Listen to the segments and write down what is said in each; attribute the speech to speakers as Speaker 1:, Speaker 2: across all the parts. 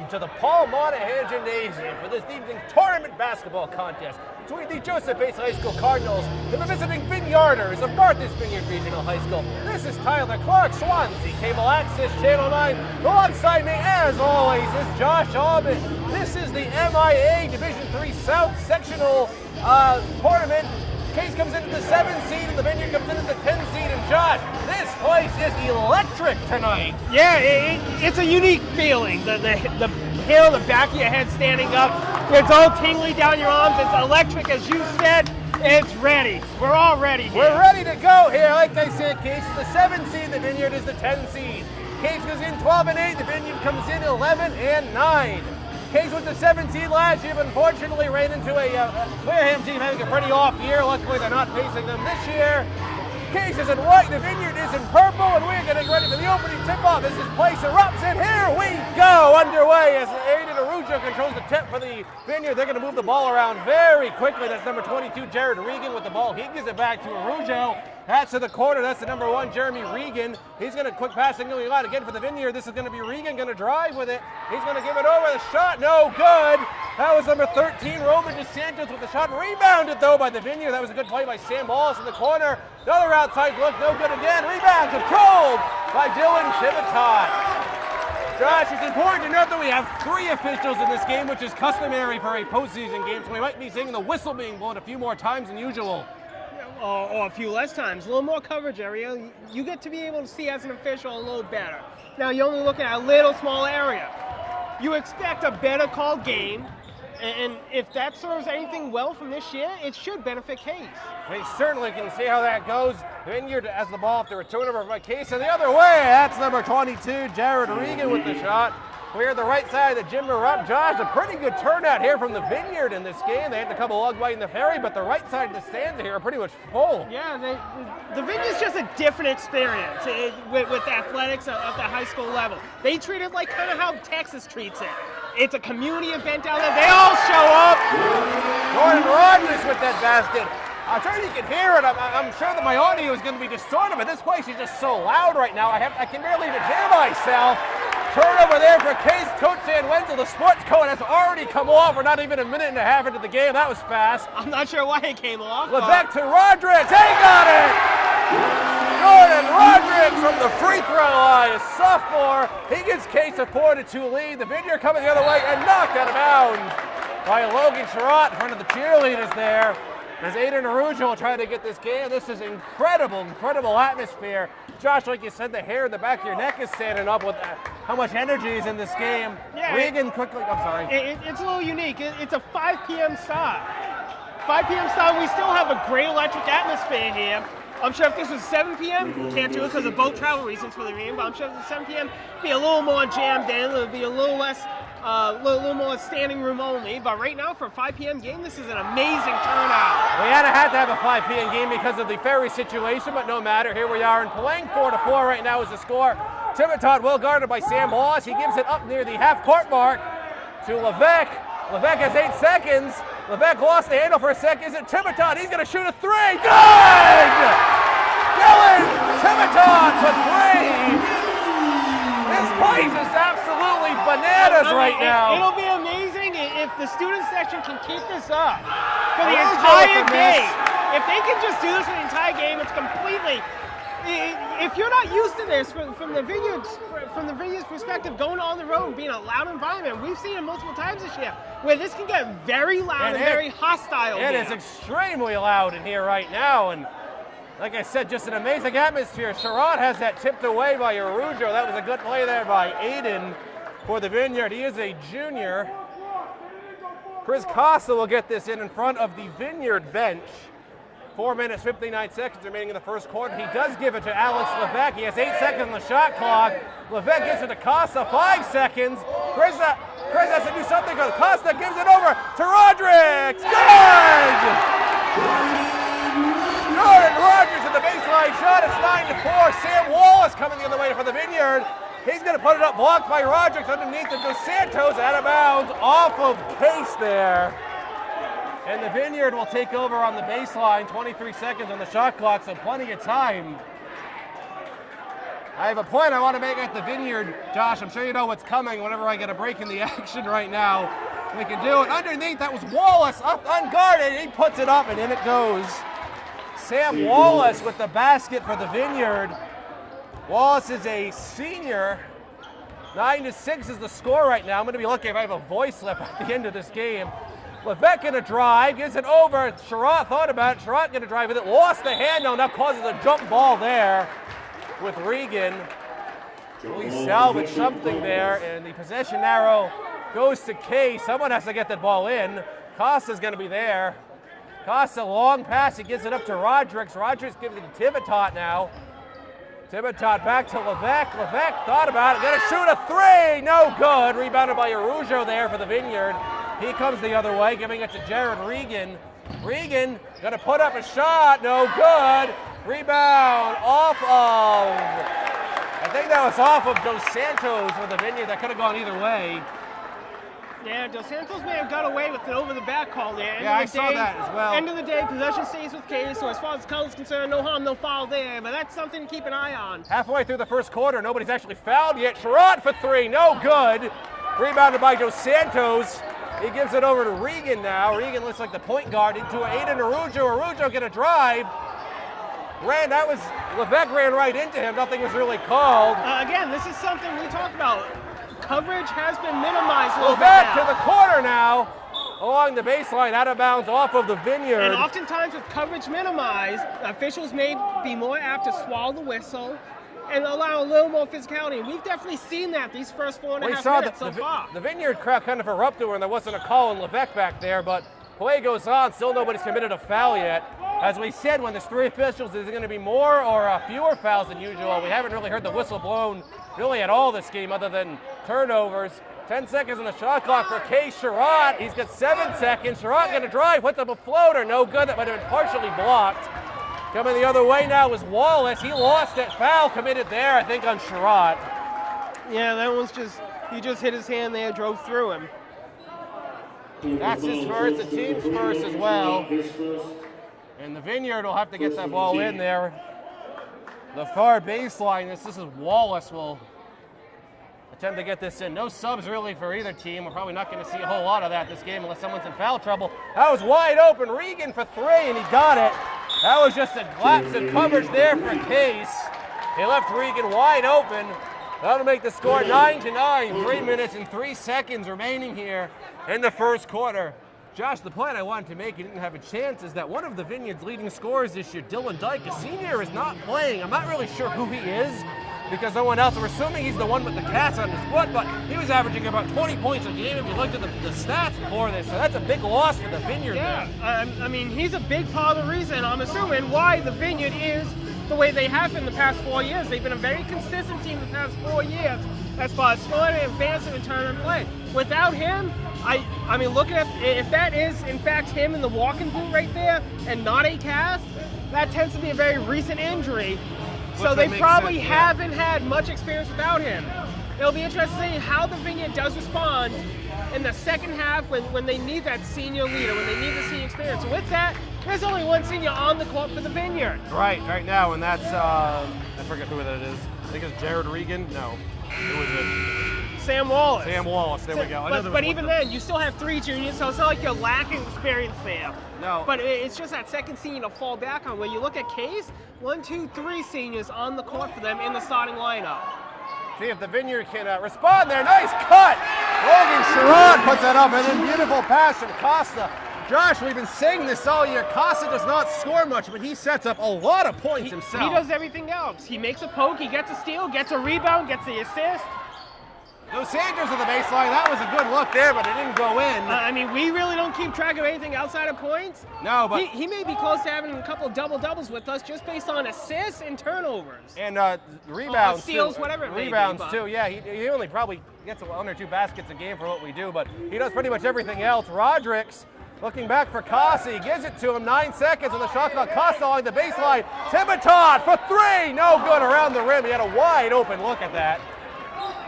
Speaker 1: Welcome to the Paul Monahan Gymnasium for this evening's tournament basketball contest between the Case High School Cardinals and the visiting Vineyarders of Martha's Vineyard Regional High School. This is Tyler Clark, Swansea Cable Access Channel 9. Alongside me, as always, is Josh Alban. This is the MIA Division III South Sectional Tournament. Case comes into the 7th seed and the Vineyard comes into the 10th seed. And Josh, this place is electric tonight.
Speaker 2: Yeah, it's a unique feeling. The hair on the back of your head standing up. It's all tingly down your arms. It's electric, as you said. It's ready. We're all ready here.
Speaker 1: We're ready to go here. Like I said, Case is the 7th seed. The Vineyard is the 10th seed. Case goes in 12 and 8. The Vineyard comes in 11 and 9. Case was the 7th seed last year, but unfortunately ran into a Wareham team having a pretty off year. Luckily, they're not facing them this year. Case is in white, the Vineyard is in purple, and we're getting ready for the opening tip-off as this place erupts, and here we go, underway as Aiden Arujo controls the tip for the Vineyard. They're going to move the ball around very quickly. That's number 22, Jared Regan with the ball. He gives it back to Arujo. That's to the corner. That's the number 1, Jeremy Regan. He's going to quick passing going on again for the Vineyard. This is going to be Regan going to drive with it. He's going to give it over. The shot, no good. That was number 13, Roman DeSantos with the shot. Rebounded, though, by the Vineyard. That was a good play by Sam Wallace in the corner. Another outside look, no good again. Rebound controlled by Dylan Chivitot. Josh, it's important to note that we have 3 officials in this game, which is customary for a postseason game, so we might be seeing the whistle being blown a few more times than usual.
Speaker 2: Or a few less times. A little more coverage area. You get to be able to see as an official a little better. Now, you're only looking at a little small area. You expect a better called game, and if that serves anything well from this year, it should benefit Case.
Speaker 1: We certainly can see how that goes. Vineyard has the ball after a turnover by Case, and the other way, that's number 22, Jared Regan with the shot. We're at the right side of the gym erupt. Josh, a pretty good turnout here from the Vineyard in this game. They had to come a long way in the ferry, but the right side of the stands here are pretty much full.
Speaker 2: Yeah, the Vineyard's just a different experience with athletics at the high school level. They treat it like kind of how Texas treats it. It's a community event down there. They all show up.
Speaker 1: Jordan Rogers with that basket. I'm sure you can hear it. I'm sure that my audio is going to be distorted, but this place is just so loud right now. I can barely even hear myself. Turnover there for Case. Coach Dan Wenzel, the sports coat has already come off. We're not even a minute and a half into the game. That was fast.
Speaker 2: I'm not sure why it came off.
Speaker 1: Levesque to Rodriguez. He got it! Jordan Rodriguez from the free throw line, a sophomore. He gives Case a 4-2 lead. The Vineyard coming the other way and knocked out of bounds by Logan Sherratt in front of the cheerleaders there. As Aiden Arujo will try to get this game. This is incredible atmosphere. Josh, like you said, the hair in the back of your neck is standing up with how much energy is in this game.
Speaker 2: Yeah,
Speaker 1: Regan quickly, I'm sorry.
Speaker 2: It's a little unique. It's a 5 p.m. start. 5 p.m. start, we still have a great electric atmosphere here. I'm sure if this was 7 p.m., can't do it because of boat travel reasons for the game, but I'm sure if it was 7 p.m., it'd be a little more jammed in. It would be a little less, little more standing room only. But right now, for a 5 p.m. game, this is an amazing turnout.
Speaker 1: We had to have a 5 p.m. game because of the ferry situation, but no matter. Here we are in playing 4-4 right now is the score. Chivitot well guarded by Sam Wallace. He gives it up near the half-court mark to Levesque. Levesque has 8 seconds. Levesque lost the handle for a second. Is it Chivitot? He's going to shoot a 3. Good! Dylan Chivitot for 3. This place is absolutely bananas right now.
Speaker 2: It'll be amazing if the student section can keep this up for the entire game. If they can just do this for the entire game, it's completely. If you're not used to this from the Vineyard's perspective, going on the road and being a loud environment, we've seen it multiple times this year, where this can get very loud and very hostile.
Speaker 1: It is extremely loud in here right now, and like I said, just an amazing atmosphere. Sherratt has that tipped away by Arujo. That was a good play there by Aiden for the Vineyard. He is a junior. Chris Costa will get this in front of the Vineyard bench. 4 minutes, 59 seconds remaining in the first quarter. He does give it to Alex Levesque. He has 8 seconds on the shot clock. Levesque gives it to Costa, 5 seconds. Chris has to do something. Costa gives it over to Rodriguez. Good! Jordan Rogers at the baseline shot. It's 9-4. Sam Wallace coming the other way for the Vineyard. He's going to put it up, blocked by Rodriguez underneath the DeSantos, out of bounds, off of Case there. And the Vineyard will take over on the baseline, 23 seconds on the shot clock, so plenty of time. I have a point I want to make at the Vineyard, Josh. I'm sure you know what's coming whenever I get a break in the action right now. We can do it. Underneath, that was Wallace up unguarded. He puts it up and in it goes. Sam Wallace with the basket for the Vineyard. Wallace is a senior. 9-6 is the score right now. I'm going to be lucky if I have a voice slip at the end of this game. Levesque going to drive, gives it over. Sherratt thought about it. Sherratt going to drive with it. Lost the handle. Now causes a jump ball there with Regan. We salvage something there, and the possession arrow goes to Case. Someone has to get that ball in. Costa's going to be there. Costa, long pass. He gives it up to Rodrigues. Rodrigues gives it to Tivitot now. Tivitot back to Levesque. Levesque thought about it. Going to shoot a three. No good. Rebounded by Arujo there for the Vineyard. He comes the other way, giving it to Jared Regan. Regan going to put up a shot. No good. Rebound off of, I think that was off of Dos Santos for the Vineyard. That could have gone either way.
Speaker 2: Yeah, Dos Santos may have got away with the over-the-back call there.
Speaker 1: Yeah, I saw that as well.
Speaker 2: End of the day, possession stays with Case, so as far as the color is concerned, no harm, no foul there, but that's something to keep an eye on.
Speaker 1: Halfway through the first quarter, nobody's actually fouled yet. Sherratt for three, no good. Rebounded by Dos Santos. He gives it over to Regan now. Regan looks like the point guard into Aiden Arujo. Arujo going to drive. Levesque ran right into him. Nothing was really called.
Speaker 2: Again, this is something we talked about. Coverage has been minimized a little bit
Speaker 1: Levesque
Speaker 2: now.
Speaker 1: to the corner now. Along the baseline, out of bounds off of the Vineyard.
Speaker 2: And oftentimes with coverage minimized, officials may be more apt to swallow the whistle and allow a little more physicality. And we've definitely seen that these first 4.5 minutes so far.
Speaker 1: The Vineyard crowd kind of erupted when there wasn't a call on Levesque back there, but play goes on. Still nobody's committed a foul yet. As we said, when there's three officials, is it going to be more or fewer fouls than usual? We haven't really heard the whistle blown really at all this game other than turnovers. 10 seconds on the shot clock for Case Sherratt. He's got 7 seconds. Sherratt going to drive, puts up a floater. No good. That might have been partially blocked. Coming the other way now is Wallace. He lost it. Foul committed there, I think, on Sherratt.
Speaker 2: Yeah, that one's he just hit his hand there, drove through him.
Speaker 1: That's his first, the team's first as well. And the Vineyard will have to get that ball in there. The far baseline, this is Wallace will attempt to get this in. No subs really for either team. We're probably not going to see a whole lot of that this game unless someone's in foul trouble. That was wide open. Regan for three, and he got it. That was just a lapse in coverage there for Case. He left Regan wide open. That'll make the score 9-9. 3 minutes and 3 seconds remaining here in the first quarter. Josh, the point I wanted to make, you didn't have a chance, is that one of the Vineyard's leading scorers this year, Dylan Dyke, a senior, is not playing. I'm not really sure who he is because no one else. We're assuming he's the one with the cast on his foot, but he was averaging about 20 points a game if you looked at the stats before this. So that's a big loss for the Vineyard.
Speaker 2: Yeah, I mean, he's a big part of the reason, I'm assuming, why the Vineyard is the way they have been the past 4 years. They've been a very consistent team the past 4 years as far as scoring, advancing, and tournament play. Without him, I mean, looking at, if that is in fact him in the walking boot right there and not a cast, that tends to be a very recent injury. So they probably haven't had much experience without him. It'll be interesting to see how the Vineyard does respond in the second half when they need that senior leader, when they need the senior experience. So with that, there's only one senior on the court for the Vineyard.
Speaker 1: Right now, and that's, I forget who that is. I think it's Jared Regan. No, who is it?
Speaker 2: Sam Wallace.
Speaker 1: Sam Wallace, there we go.
Speaker 2: But even then, you still have 3 juniors, so it's not like you're lacking experience there.
Speaker 1: No.
Speaker 2: But it's just that second senior to fall back on. When you look at Case, 1, 2, 3 seniors on the court for them in the starting lineup.
Speaker 1: See if the Vineyard can respond there. Nice cut! Logan Sherratt puts that up, and then beautiful pass from Costa. Josh, we've been saying this all year. Costa does not score much, but he sets up a lot of points himself.
Speaker 2: He does everything else. He makes a poke, he gets a steal, gets a rebound, gets the assist.
Speaker 1: Dos Santos at the baseline. That was a good look there, but it didn't go in.
Speaker 2: I mean, we really don't keep track of anything outside of points.
Speaker 1: No, but
Speaker 2: he may be close to having a couple double-doubles with us just based on assists and turnovers.
Speaker 1: And rebounds,
Speaker 2: steals,
Speaker 1: too.
Speaker 2: whatever it may be,
Speaker 1: Rebounds,
Speaker 2: but
Speaker 1: too. Yeah, he only probably gets 1 or 2 baskets a game for what we do, but he does pretty much everything else. Rodrigues looking back for Costa. He gives it to him. 9 seconds on the shot clock. Costa along the baseline. Tivitot for 3. No good around the rim. He had a wide open look at that.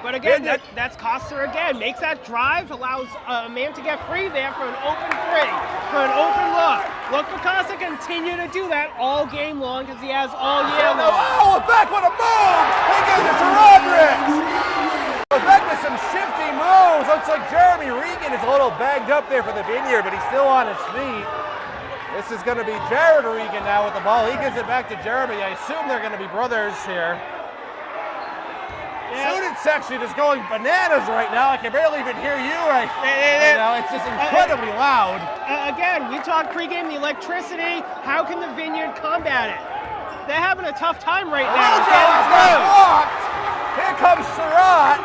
Speaker 2: But again, that's Costa again. Makes that drive, allows a man to get free there for an open 3, for an open look. Look for Costa continue to do that all game long because he has all year long.
Speaker 1: Oh, back with a move! He gives it like Jeremy Regan is a little banged up there for the Vineyard, but he's still on his feet. This is going to be Jared Regan now with the ball. He gives it back to Jeremy. I assume they're going to be brothers here.
Speaker 2: Yeah.
Speaker 1: Student section is going bananas right now. I can barely even hear you right now. It's just incredibly loud.
Speaker 2: Again, we talked pregame, the electricity. How can the Vineyard combat it? They're having a tough time right now.
Speaker 1: Here comes Sherratt.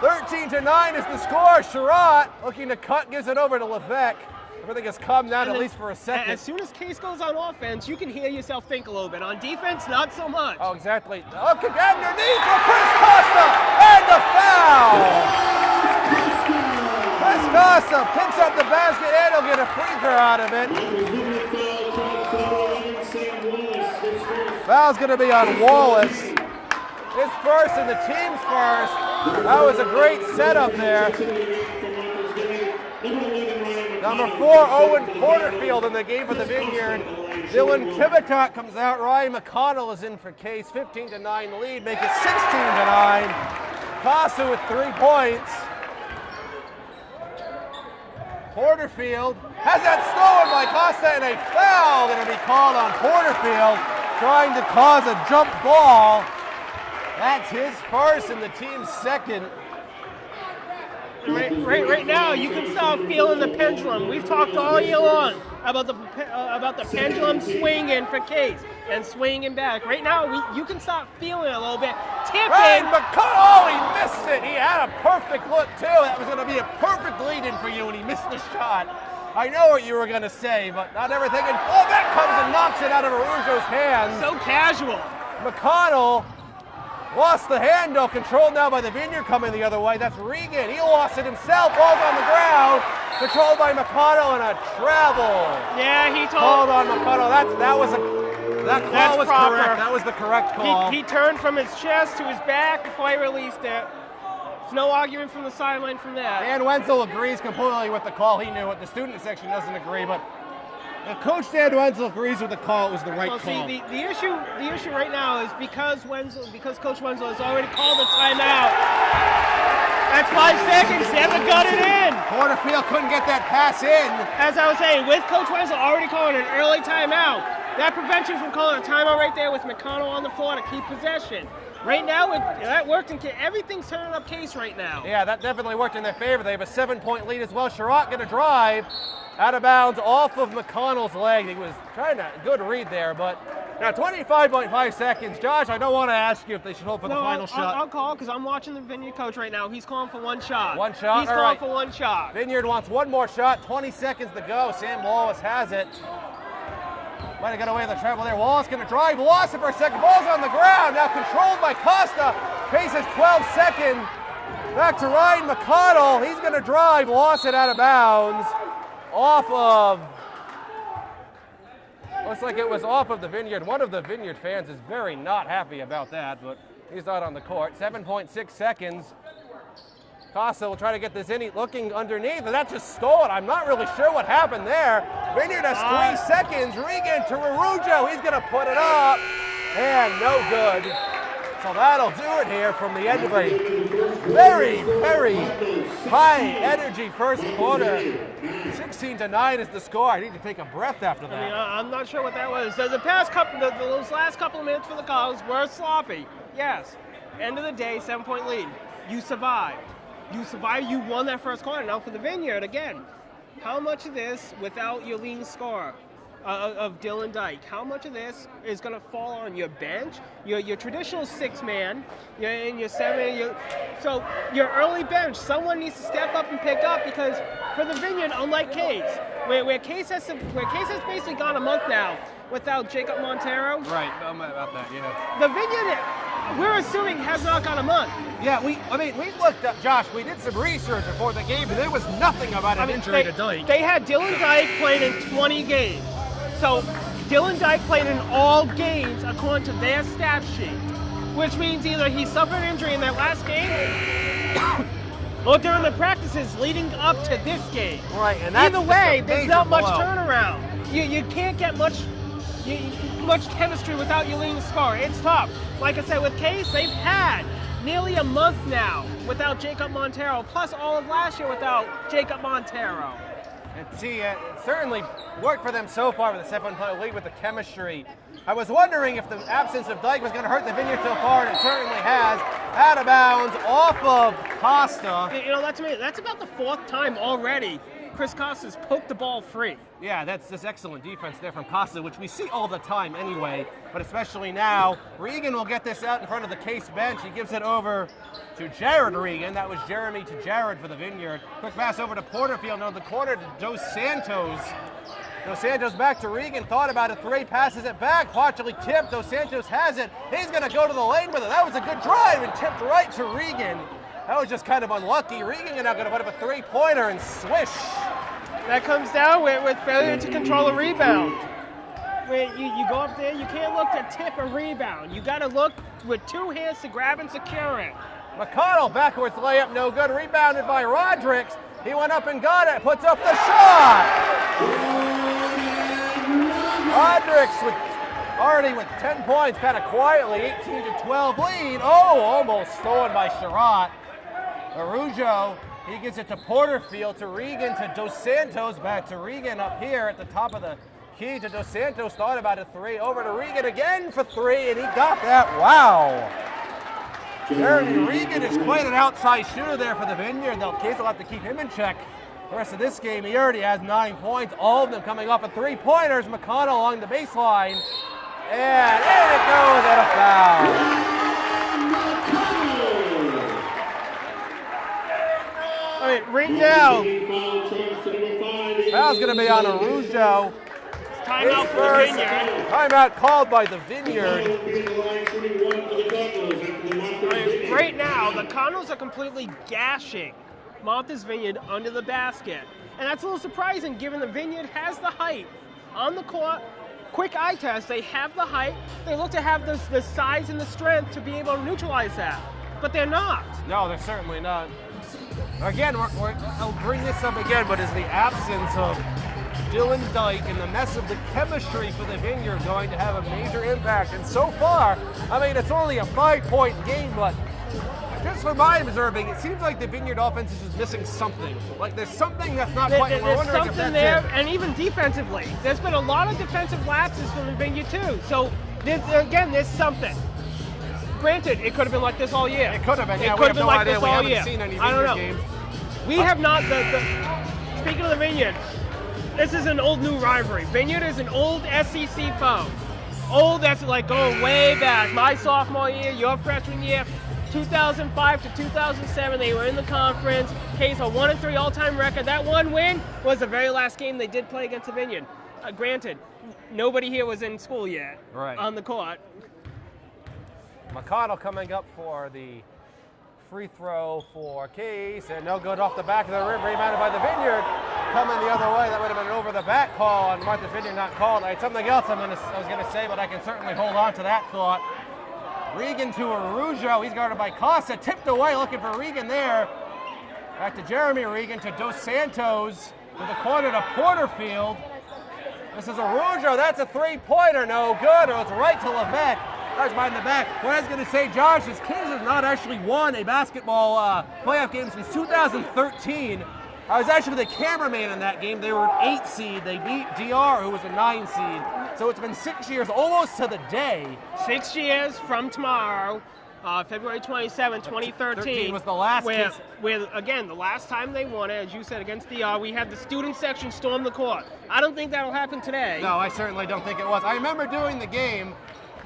Speaker 1: 13-9 is the score. Sherratt looking to cut, gives it over to Levesque. Everything has calmed down at least for a second.
Speaker 2: As soon as Case goes on offense, you can hear yourself think a little bit. On defense, not so much.
Speaker 1: Oh, exactly. Look again underneath for Chris Costa, and the foul. Chris Costa picks up the basket, and he'll get a free throw out of it. Foul's going to be on Wallace. His first and the team's first. That was a great setup there. Number 4, Owen Porterfield in the game for the Vineyard. Dylan Kivitat comes out. Ryan McConnell is in for Case. 15-9 lead, make it 16-9. Costa with 3 points. Porterfield has that stolen by Costa, and a foul going to be called on Porterfield, trying to cause a jump ball. That's his first and the team's second.
Speaker 2: Right now, you can start feeling the pendulum. We've talked all year long about the pendulum swinging for Case and swinging back. Right now, you can start feeling it a little bit.
Speaker 1: Ryan McConnell, he missed it. He had a perfect look too. That was going to be a perfect lead-in for you, and he missed the shot. I know what you were going to say, but not everything. And that comes and knocks it out of Arujo's hands.
Speaker 2: So casual.
Speaker 1: McConnell lost the handle, controlled now by the Vineyard coming the other way. That's Regan. He lost it himself. Ball's on the ground. Controlled by McConnell and a travel.
Speaker 2: Yeah, he
Speaker 1: called on McConnell. That call was
Speaker 2: proper.
Speaker 1: Correct. That was the correct call.
Speaker 2: He turned from his chest to his back before he released it. There's no argument from the sideline from that.
Speaker 1: Dan Wenzel agrees completely with the call. He knew it. The student section doesn't agree, but Coach Dan Wenzel agrees with the call. It was the right call.
Speaker 2: See, the issue right now is because Coach Wenzel has already called a timeout. That's 5 seconds. They haven't got it in.
Speaker 1: Porterfield couldn't get that pass in.
Speaker 2: As I was saying, with Coach Wenzel already calling an early timeout, that prevents you from calling a timeout right there with McConnell on the floor to keep possession. Right now, that worked, and everything's turning up Case right now.
Speaker 1: Yeah, that definitely worked in their favor. They have a 7-point lead as well. Sherratt going to drive. Out of bounds off of McConnell's leg. He was trying to, good read there, but now 25.5 seconds. Josh, I don't want to ask you if they should hold for the final shot.
Speaker 2: I'll call because I'm watching the Vineyard coach right now. He's calling for one shot.
Speaker 1: One shot?
Speaker 2: He's
Speaker 1: All
Speaker 2: calling
Speaker 1: right.
Speaker 2: for one shot.
Speaker 1: Vineyard wants one more shot. 20 seconds to go. Sam Wallace has it. Might have got away with the travel there. Wallace going to drive. Lost it for a second. Ball's on the ground. Now controlled by Costa. Pace is 12 seconds. Back to Ryan McConnell. He's going to drive. Lost it out of bounds. Looks like it was off of the Vineyard. One of the Vineyard fans is very not happy about that, but he's not on the court. 7.6 seconds. Costa will try to get this in, looking underneath, and that just stole it. I'm not really sure what happened there. Vineyard has 3 seconds. Regan to Arujo. He's going to put it up, and no good. So that'll do it here from the end of a very, very high-energy first quarter. 16-9 is the score. I need to take a breath after that.
Speaker 2: I mean, I'm not sure what that was. So those last couple of minutes for the Cubs were sloppy. Yes. End of the day, 7-point lead. You survived. You won that first quarter. Now for the Vineyard, again, how much of this, without your leading scorer of Dylan Dyke, how much of this is going to fall on your bench, your traditional 6-man, and your 7, so your early bench, someone needs to step up and pick up, because for the Vineyard, unlike Case, where Case has basically gone a month now without Jacob Montero.
Speaker 1: Right, about that, yeah.
Speaker 2: The Vineyard, we're assuming, has not gone a month.
Speaker 1: Yeah, we looked up, Josh, we did some research before the game, and there was nothing about an injury to Dyke.
Speaker 2: They had Dylan Dyke playing in 20 games. So Dylan Dyke played in all games according to their stat sheet, which means either he suffered an injury in that last game or during the practices leading up to this game.
Speaker 1: Right, and that's
Speaker 2: either way, there's not much
Speaker 1: blow.
Speaker 2: turnaround. You can't get much chemistry without your leading scorer. It's tough. Like I said, with Case, they've had nearly a month now without Jacob Montero, plus all of last year without Jacob Montero.
Speaker 1: And see, it certainly worked for them so far with the 7-point lead with the chemistry. I was wondering if the absence of Dyke was going to hurt the Vineyard so far, and it certainly has. Out of bounds, off of Costa.
Speaker 2: You know, that's about the 4th time already Chris Costa's poked the ball free.
Speaker 1: Yeah, that's just excellent defense there from Costa, which we see all the time anyway, but especially now. Regan will get this out in front of the Case bench. He gives it over to Jared Regan. That was Jeremy to Jared for the Vineyard. Quick pass over to Porterfield. Now the corner to Dos Santos. Dos Santos back to Regan, thought about it, 3, passes it back, partially tipped. Dos Santos has it. He's going to go to the lane with it. That was a good drive and tipped right to Regan. That was just kind of unlucky. Regan is now going to put up a 3-pointer and swish.
Speaker 2: That comes down with failure to control a rebound. When you go up there, you can't look to tip a rebound. You got to look with 2 hands to grab and secure it.
Speaker 1: McConnell, backwards layup, no good. Rebounded by Rodricks. He went up and got it, puts up the shot. Rodricks already with 10 points, kind of quietly, 18-12 lead. Oh, almost stolen by Sherratt. Arujo, he gives it to Porterfield, to Regan, to Dos Santos, back to Regan up here at the top of the key to Dos Santos, thought about a 3, over to Regan again for 3, and he got that. Wow. Jeremy Regan is quite an outside shooter there for the Vineyard. Case will have to keep him in check the rest of this game. He already has 9 points, all of them coming off of 3-pointers. McConnell along the baseline, and in it goes at a foul.
Speaker 2: I mean, right now,
Speaker 1: foul's going to be on Arujo.
Speaker 2: Timeout for the Vineyard.
Speaker 1: Timeout called by the Vineyard.
Speaker 2: Right now, the Cardinals are completely gashing Martha's Vineyard under the basket. And that's a little surprising given the Vineyard has the height on the court. Quick eye test, they have the height. They look to have the size and the strength to be able to neutralize that. But they're not.
Speaker 1: No, they're certainly not. Again, I'll bring this up again, but is the absence of Dylan Dyke and the mess of the chemistry for the Vineyard going to have a major impact? And so far, I mean, it's only a 5-point game, but just from my observing, it seems like the Vineyard offense is just missing something. Like there's something that's not quite. And we're wondering if that's
Speaker 2: there,
Speaker 1: it.
Speaker 2: and even defensively, there's been a lot of defensive lapses from the Vineyard too. So there's something. Granted, it could have been like this all year.
Speaker 1: It could have been.
Speaker 2: It
Speaker 1: Yeah,
Speaker 2: could have been like this all year.
Speaker 1: Seen any
Speaker 2: I don't know.
Speaker 1: games.
Speaker 2: We have not. Speaking of the Vineyard, this is an old new rivalry. Vineyard is an old SEC foe. Old, that's like going way back. My sophomore year, your freshman year, 2005 to 2007, they were in the conference. Case a 1-3 all-time record. That one win was the very last game they did play against the Vineyard. Granted, nobody here was in school yet on the court.
Speaker 1: McConnell coming up for the free throw for Case, and no good off the back of the rim, rebounded by the Vineyard. Coming the other way, that would have been an over-the-back call on Martha's Vineyard, not called. I had something else I was going to say, but I can certainly hold on to that thought. Regan to Arujo, he's guarded by Costa, tipped away, looking for Regan there. Back to Jeremy Regan, to Dos Santos, to the corner to Porterfield. This is Arujo, that's a 3-pointer, no good, or it's right to Levesque. That's behind the back. What I was going to say, Josh, is Kansas has not actually won a basketball playoff game since 2013. I was actually the cameraman in that game. They were an 8 seed. They beat DR, who was a 9 seed. So it's been 6 years, almost to the day.
Speaker 2: 6 years from tomorrow, February 27, 2013.
Speaker 1: Was the last
Speaker 2: where, again, the last time they won it, as you said, against DR, we had the student section storm the court. I don't think that'll happen today.
Speaker 1: No, I certainly don't think it was. I remember doing the game.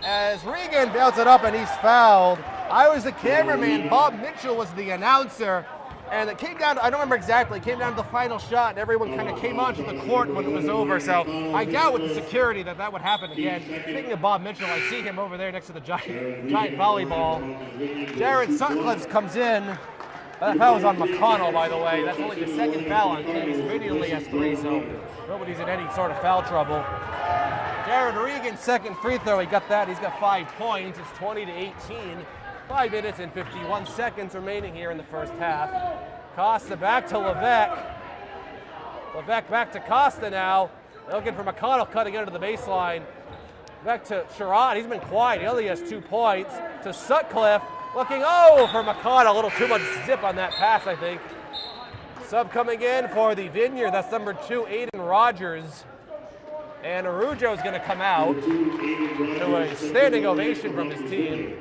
Speaker 1: As Regan bails it up and he's fouled, I was the cameraman, Bob Mitchell was the announcer, and it came down, I don't remember exactly, it came down to the final shot, and everyone kind of came onto the court when it was over, so I doubt with the security that would happen again. Speaking of Bob Mitchell, I see him over there next to the giant volleyball. Jared Sutcliffe comes in. That foul was on McConnell, by the way. That's only the second foul on Case. Immediately has 3, so nobody's in any sort of foul trouble. Jared Regan, second free throw, he got that. He's got 5 points. It's 20-18. 5 minutes and 51 seconds remaining here in the first half. Costa back to Levesque. Levesque back to Costa now. Looking for McConnell cutting under the baseline. Back to Sherratt. He's been quiet. He only has 2 points. To Sutcliffe. Looking, oh, for McConnell, a little too much zip on that pass, I think. Sub coming in for the Vineyard, that's number 2, Aiden Rogers. And Arujo's going to come out to a standing ovation from his team.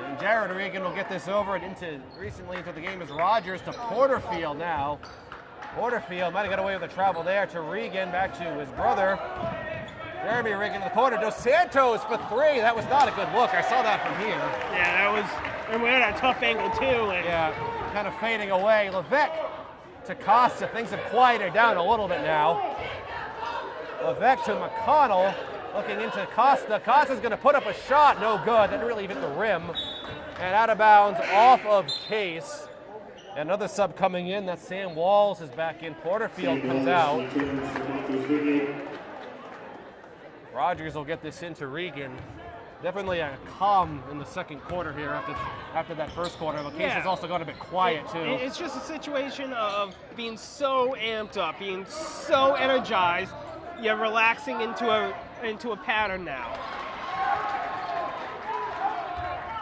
Speaker 1: And Jared Regan will get this over and recently into the game is Rogers to Porterfield now. Porterfield might have got away with the travel there to Regan, back to his brother. Jeremy Regan in the corner. Dos Santos for 3. That was not a good look. I saw that from here.
Speaker 2: Yeah, that was, and we had a tough angle too. And
Speaker 1: yeah, kind of fading away. Levesque to Costa. Things have quieted down a little bit now. Levesque to McConnell. Looking into Costa. Costa's going to put up a shot. No good. Didn't really hit the rim. And out of bounds off of Case. Another sub coming in. That's Sam Walls is back in. Porterfield comes out. Rogers will get this into Regan. Definitely a calm in the second quarter here after that first quarter. The Case has also got a bit quiet too.
Speaker 2: It's just a situation of being so amped up, being so energized. You're relaxing into a pattern now.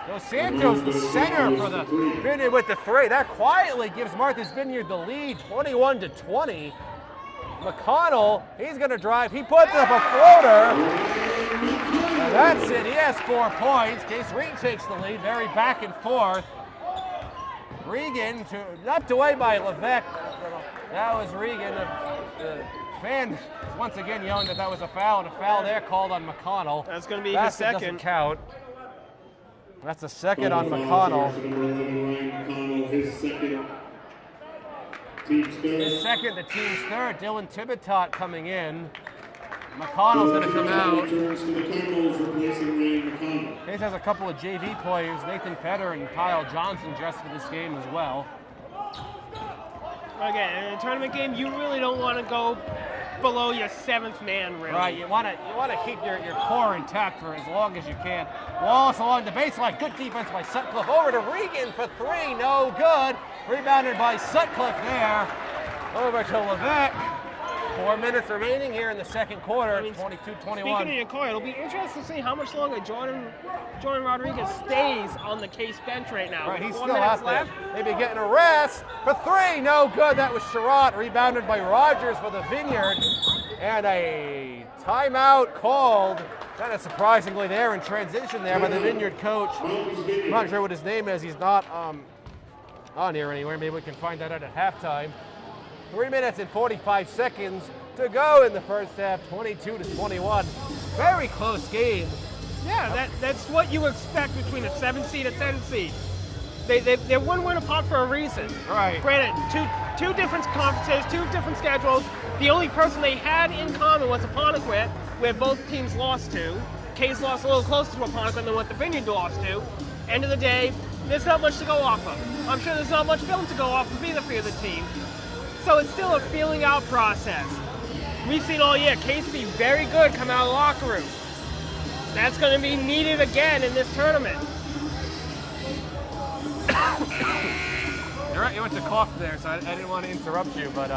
Speaker 1: Dos Santos, the center for the Vineyard with the 3. That quietly gives Martha's Vineyard the lead, 21-20. McConnell, he's going to drive. He puts up a floater. And that's it. He has 4 points. Case Regan takes the lead. Very back and forth. Regan knocked away by Levesque. That was Regan. The fan once again yelling that was a foul, and a foul there called on McConnell.
Speaker 2: That's going to be his second.
Speaker 1: Doesn't count. That's the second on McConnell. His second, the team's third. Dylan Tibitot coming in. McConnell's going to come out. Case has a couple of JV players, Nathan Petter and Kyle Johnson, dressed for this game as well.
Speaker 2: Again, in a tournament game, you really don't want to go below your 7th man, really.
Speaker 1: Right, you want to keep your core intact for as long as you can. Wallace along the baseline, good defense by Sutcliffe. Over to Regan for 3, no good. Rebounded by Sutcliffe there. Over to Levesque. 4 minutes remaining here in the second quarter. It's 22-21.
Speaker 2: Speaking of your core, it'll be interesting to see how much longer Jordan Rodriguez stays on the Case bench right now.
Speaker 1: Right, he's still out there. Maybe getting a rest for 3. No good. That was Sherratt. Rebounded by Rogers for the Vineyard. And a timeout called, kind of surprisingly there in transition there by the Vineyard coach. I'm not sure what his name is. He's not on here anywhere. Maybe we can find that out at halftime. 3 minutes and 45 seconds to go in the first half, 22-21. Very close game.
Speaker 2: Yeah, that's what you expect between a 7 seed and a 10 seed. They're 1 win apart for a reason.
Speaker 1: Right.
Speaker 2: Granted, two different conferences, 2 different schedules. The only person they had in common was Apponequet, where both teams lost to. Case lost a little closer to Apponequet than what the Vineyard lost to. End of the day, there's not much to go off of. I'm sure there's not much film to go off of either for the team. So it's still a feeling out process. We've seen all year Case be very good come out of the locker room. That's going to be needed again in this tournament.
Speaker 1: You're right, you went to cough there, so I didn't want to interrupt you, but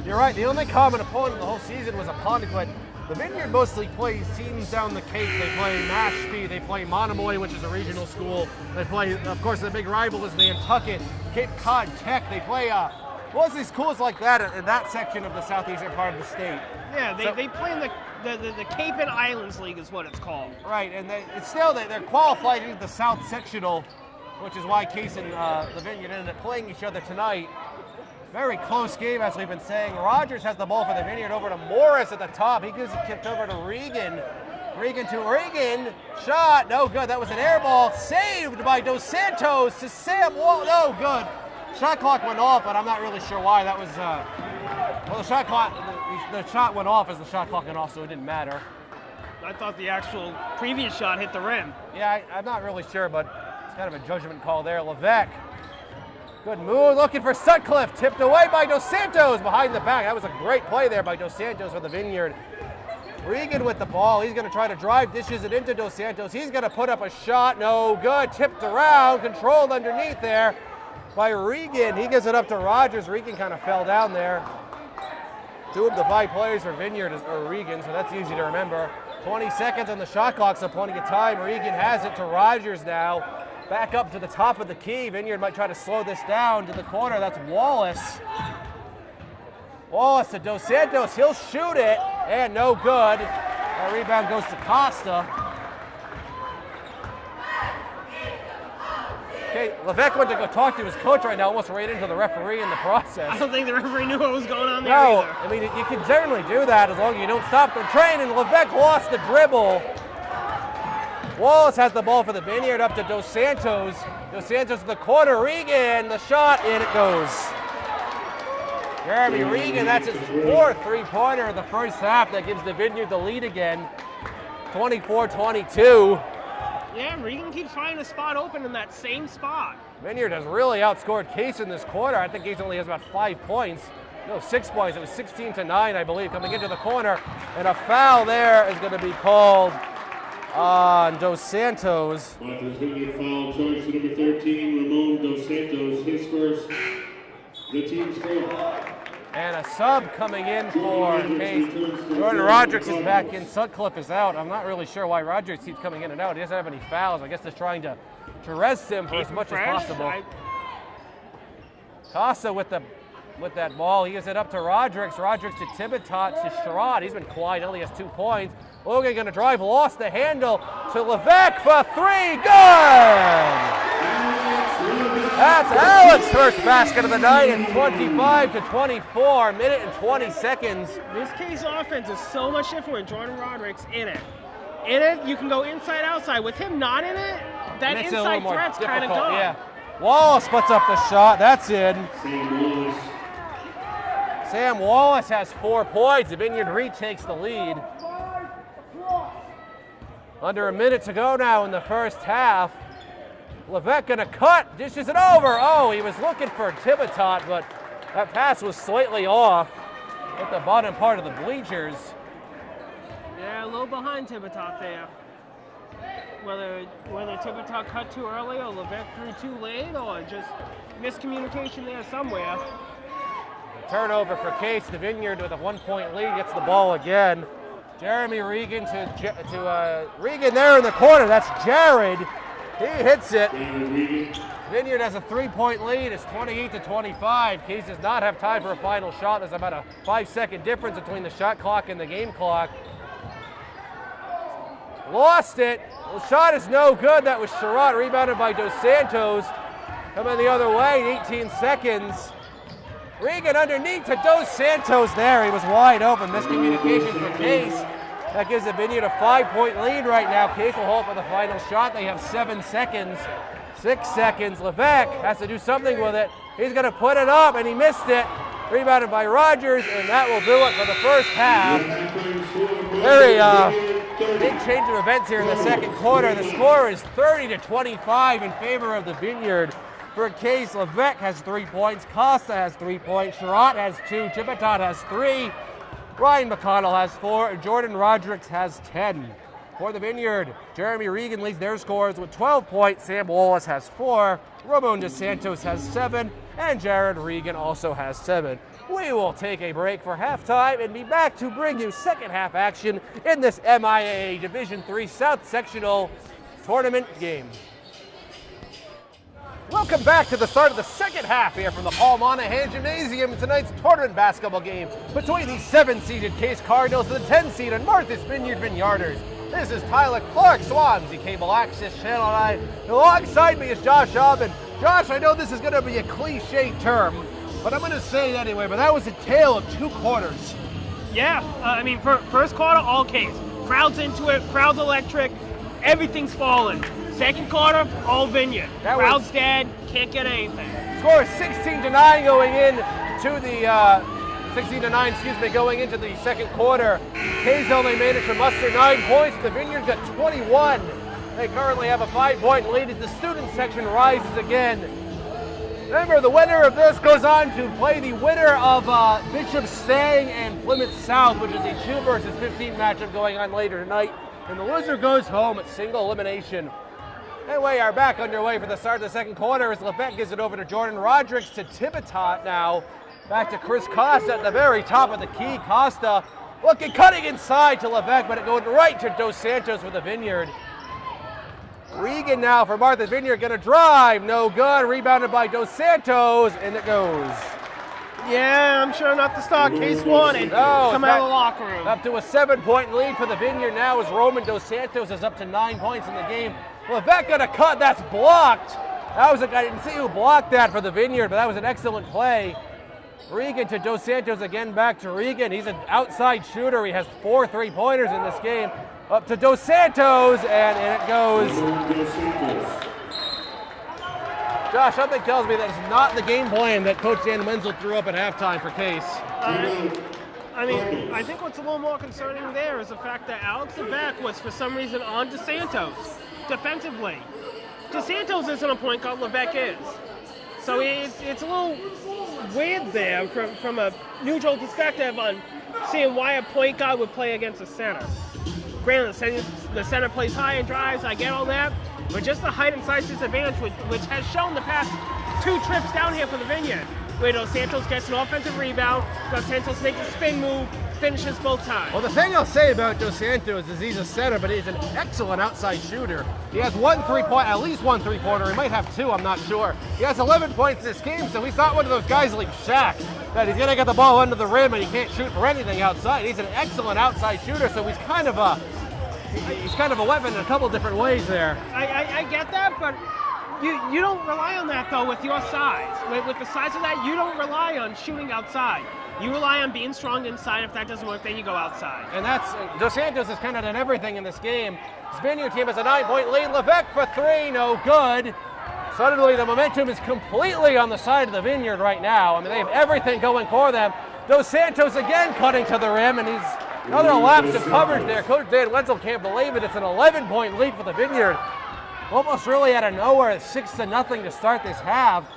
Speaker 1: you're right. The only common opponent the whole season was Apponequet. The Vineyard mostly plays teams down the Cape. They play Mashpee, they play Monomoy, which is a regional school. They play, of course, the big rival is Nantucket, Cape Cod Tech. They play mostly schools like that in that section of the southeastern part of the state.
Speaker 2: Yeah, they play in the Cape and Islands League is what it's called.
Speaker 1: Right, and they're qualified into the South Sectional, which is why Case and the Vineyard ended up playing each other tonight. Very close game, as we've been saying. Rogers has the ball for the Vineyard over to Morris at the top. He gives it tipped over to Regan. Regan to Regan. Shot, no good. That was an air ball saved by Dos Santos to Sam Wall. No good. Shot clock went off, but I'm not really sure why. That was, well, the shot went off as the shot clock went off, so it didn't matter.
Speaker 2: I thought the actual previous shot hit the rim.
Speaker 1: Yeah, I'm not really sure, but it's kind of a judgment call there. Levesque. Good move, looking for Sutcliffe, tipped away by Dos Santos behind the back. That was a great play there by Dos Santos for the Vineyard. Regan with the ball, he's gonna try to drive, dishes it into Dos Santos. He's gonna put up a shot, no good, tipped around, controlled underneath there by Regan. He gives it up to Rogers. Regan kind of fell down there. 2 of the 5 players for Vineyard are Regan, so that's easy to remember. 20 seconds on the shot clock, so plenty of time. Regan has it to Rogers now. Back up to the top of the key. Vineyard might try to slow this down to the corner. That's Wallace. Wallace to Dos Santos. He'll shoot it, and no good. That rebound goes to Costa. Okay, Levesque went to go talk to his coach right now, almost ran into the referee in the process.
Speaker 2: I don't think the referee knew what was going on there
Speaker 1: No,
Speaker 2: either.
Speaker 1: I mean, you can generally do that as long as you don't stop the train, and Levesque lost the dribble. Wallace has the ball for the Vineyard up to Dos Santos. Dos Santos to the corner, Regan, the shot, and it goes. Jeremy Regan, that's his fourth three-pointer in the first half. That gives the Vineyard the lead again, 24-22.
Speaker 2: Yeah, Regan keeps finding a spot open in that same spot.
Speaker 1: Vineyard has really outscored Case in this quarter. I think Case only has about 5 points. No, 6 points. It was 16-9, I believe, coming into the corner. And a foul there is going to be called on Dos Santos.
Speaker 3: Vineyard foul charge to number 13, Ramon Dos Santos, his first, the team's fourth.
Speaker 1: And a sub coming in for Case. Jordan Rodriguez is back in. Sutcliffe is out. I'm not really sure why Rodriguez keeps coming in and out. He doesn't have any fouls. I guess they're trying to rest him for as much as possible. Casa with that ball. He gives it up to Rodriguez. Rodriguez to Thibodeau to Sherrod. He's been quiet. Only has 2 points. Logan going to drive. Lost the handle to Levesque for 3. Good! That's Alex' first basket of the night, and 25-24, minute and 20 seconds.
Speaker 2: This Case offense is so much different with Jordan Rodriguez in it. In it, you can go inside, outside. With him not in it, that
Speaker 1: Makes it a little
Speaker 2: inside
Speaker 1: more
Speaker 2: threat's kind of
Speaker 1: difficult,
Speaker 2: gone.
Speaker 1: yeah. Wallace puts up the shot. That's in. Sam Wallace has 4 points. The Vineyard retakes the lead. Under a minute to go now in the first half. Levesque gonna cut, dishes it over. Oh, he was looking for Thibodeau, but that pass was slightly off at the bottom part of the bleachers.
Speaker 2: Yeah, a little behind Thibodeau there. Whether Thibodeau cut too early or Levesque threw too late or just miscommunication there somewhere.
Speaker 1: Turnover for Case. The Vineyard with a 1-point lead gets the ball again. Jeremy Regan to Regan there in the corner. That's Jared. He hits it. Vineyard has a 3-point lead. It's 28-25. Case does not have time for a final shot. There's about a 5-second difference between the shot clock and the game clock. Lost it. The shot is no good. That was Sherrod, rebounded by Dos Santos. Coming the other way, 18 seconds. Regan underneath to Dos Santos there. He was wide open. Miscommunication for Case. That gives the Vineyard a 5-point lead right now. Case will hold for the final shot. They have 7 seconds. 6 seconds. Levesque has to do something with it. He's going to put it up, and he missed it. Rebounded by Rogers, and that will do it for the first half. Very big change of events here in the second quarter. The score is 30-25 in favor of the Vineyard. For Case, Levesque has 3 points. Costa has 3 points. Sherrod has 2. Thibodeau has 3. Ryan McConnell has 4, and Jordan Rodriguez has 10. For the Vineyard, Jeremy Regan leads their scores with 12 points. Sam Wallace has 4. Ramon Dos Santos has 7. And Jared Regan also has 7. We will take a break for halftime and be back to bring you second half action in this MIAA Division III South Sectional Tournament game. Welcome back to the start of the second half here from the Paul Monahan Gymnasium. Tonight's tournament basketball game between the 7-seeded Case Cardinals and the 10-seeded Martha's Vineyard Vineyarders. This is Tyler Clark, Swansea Cable Access Channel 9. Alongside me is Josh Aubin. Josh, I know this is going to be a cliche term, but I'm going to say it anyway, but that was a tale of 2 quarters.
Speaker 2: Yeah, I mean, first quarter, all Case. Crowd's into it, crowd's electric, everything's falling. Second quarter, all Vineyard. Crowd's dead, can't get anything.
Speaker 1: Score is 16-9 going in to the 16-9, going into the second quarter. Case only managed to muster 9 points. The Vineyard got 21. They currently have a 5-point lead as the student section rises again. Remember, the winner of this goes on to play the winner of Bishop Stang and Plymouth South, which is a 2 versus 15 matchup going on later tonight. And the loser goes home at single elimination. Anyway, are back underway for the start of the second quarter as Levesque gives it over to Jordan Rodriguez to Thibodeau now. Back to Chris Costa at the very top of the key. Costa Looking, cutting inside to Levesque, but it going right to Dos Santos for the Vineyard. Regan now for Martha's Vineyard, gonna drive, no good. Rebounded by Dos Santos, and it goes.
Speaker 2: Yeah, I'm sure not the start Case wanted. Come out of the locker room.
Speaker 1: Up to a 7-point lead for the Vineyard now as Roman Dos Santos is up to 9 points in the game. Levesque got a cut, that's blocked. That was I didn't see who blocked that for the Vineyard, but that was an excellent play. Regan to Dos Santos again, back to Regan. He's an outside shooter. He has 4 3-pointers in this game. Up to Dos Santos, and it goes. Josh, something tells me that it's not the game plan that Coach Dan Wenzel threw up at halftime for Case.
Speaker 2: I mean, I think what's a little more concerning there is the fact that Alex Levesque was for some reason on Dos Santos defensively. Dos Santos isn't a point guard, Levesque is. So it's a little weird there from a neutral perspective on seeing why a point guard would play against a center. Granted, the center plays high and drives, I get all that, but just the height and size disadvantage, which has shown the past 2 trips down here for the Vineyard, where Dos Santos gets an offensive rebound, Dos Santos makes a spin move, finishes both times.
Speaker 1: Well, the thing I'll say about Dos Santos is he's a center, but he's an excellent outside shooter. He has at least one three-pointer. He might have 2, I'm not sure. He has 11 points in this game, so he's not one of those guys like Shaq, that he's gonna get the ball under the rim and he can't shoot for anything outside. He's an excellent outside shooter, so he's kind of a weapon in a couple different ways there.
Speaker 2: I get that, but you don't rely on that though with your size. With the size of that, you don't rely on shooting outside. You rely on being strong inside. If that doesn't work, then you go outside.
Speaker 1: And that's, Dos Santos has kind of done everything in this game. His Vineyard team has a 9-point lead. Levesque for 3, no good. Suddenly the momentum is completely on the side of the Vineyard right now. I mean, they have everything going for them. Dos Santos again cutting to the rim, and he's another lapse of coverage there. Coach Dan Wenzel can't believe it. It's an 11-point lead for the Vineyard. Almost really out of nowhere. It's 6-0 to start this half.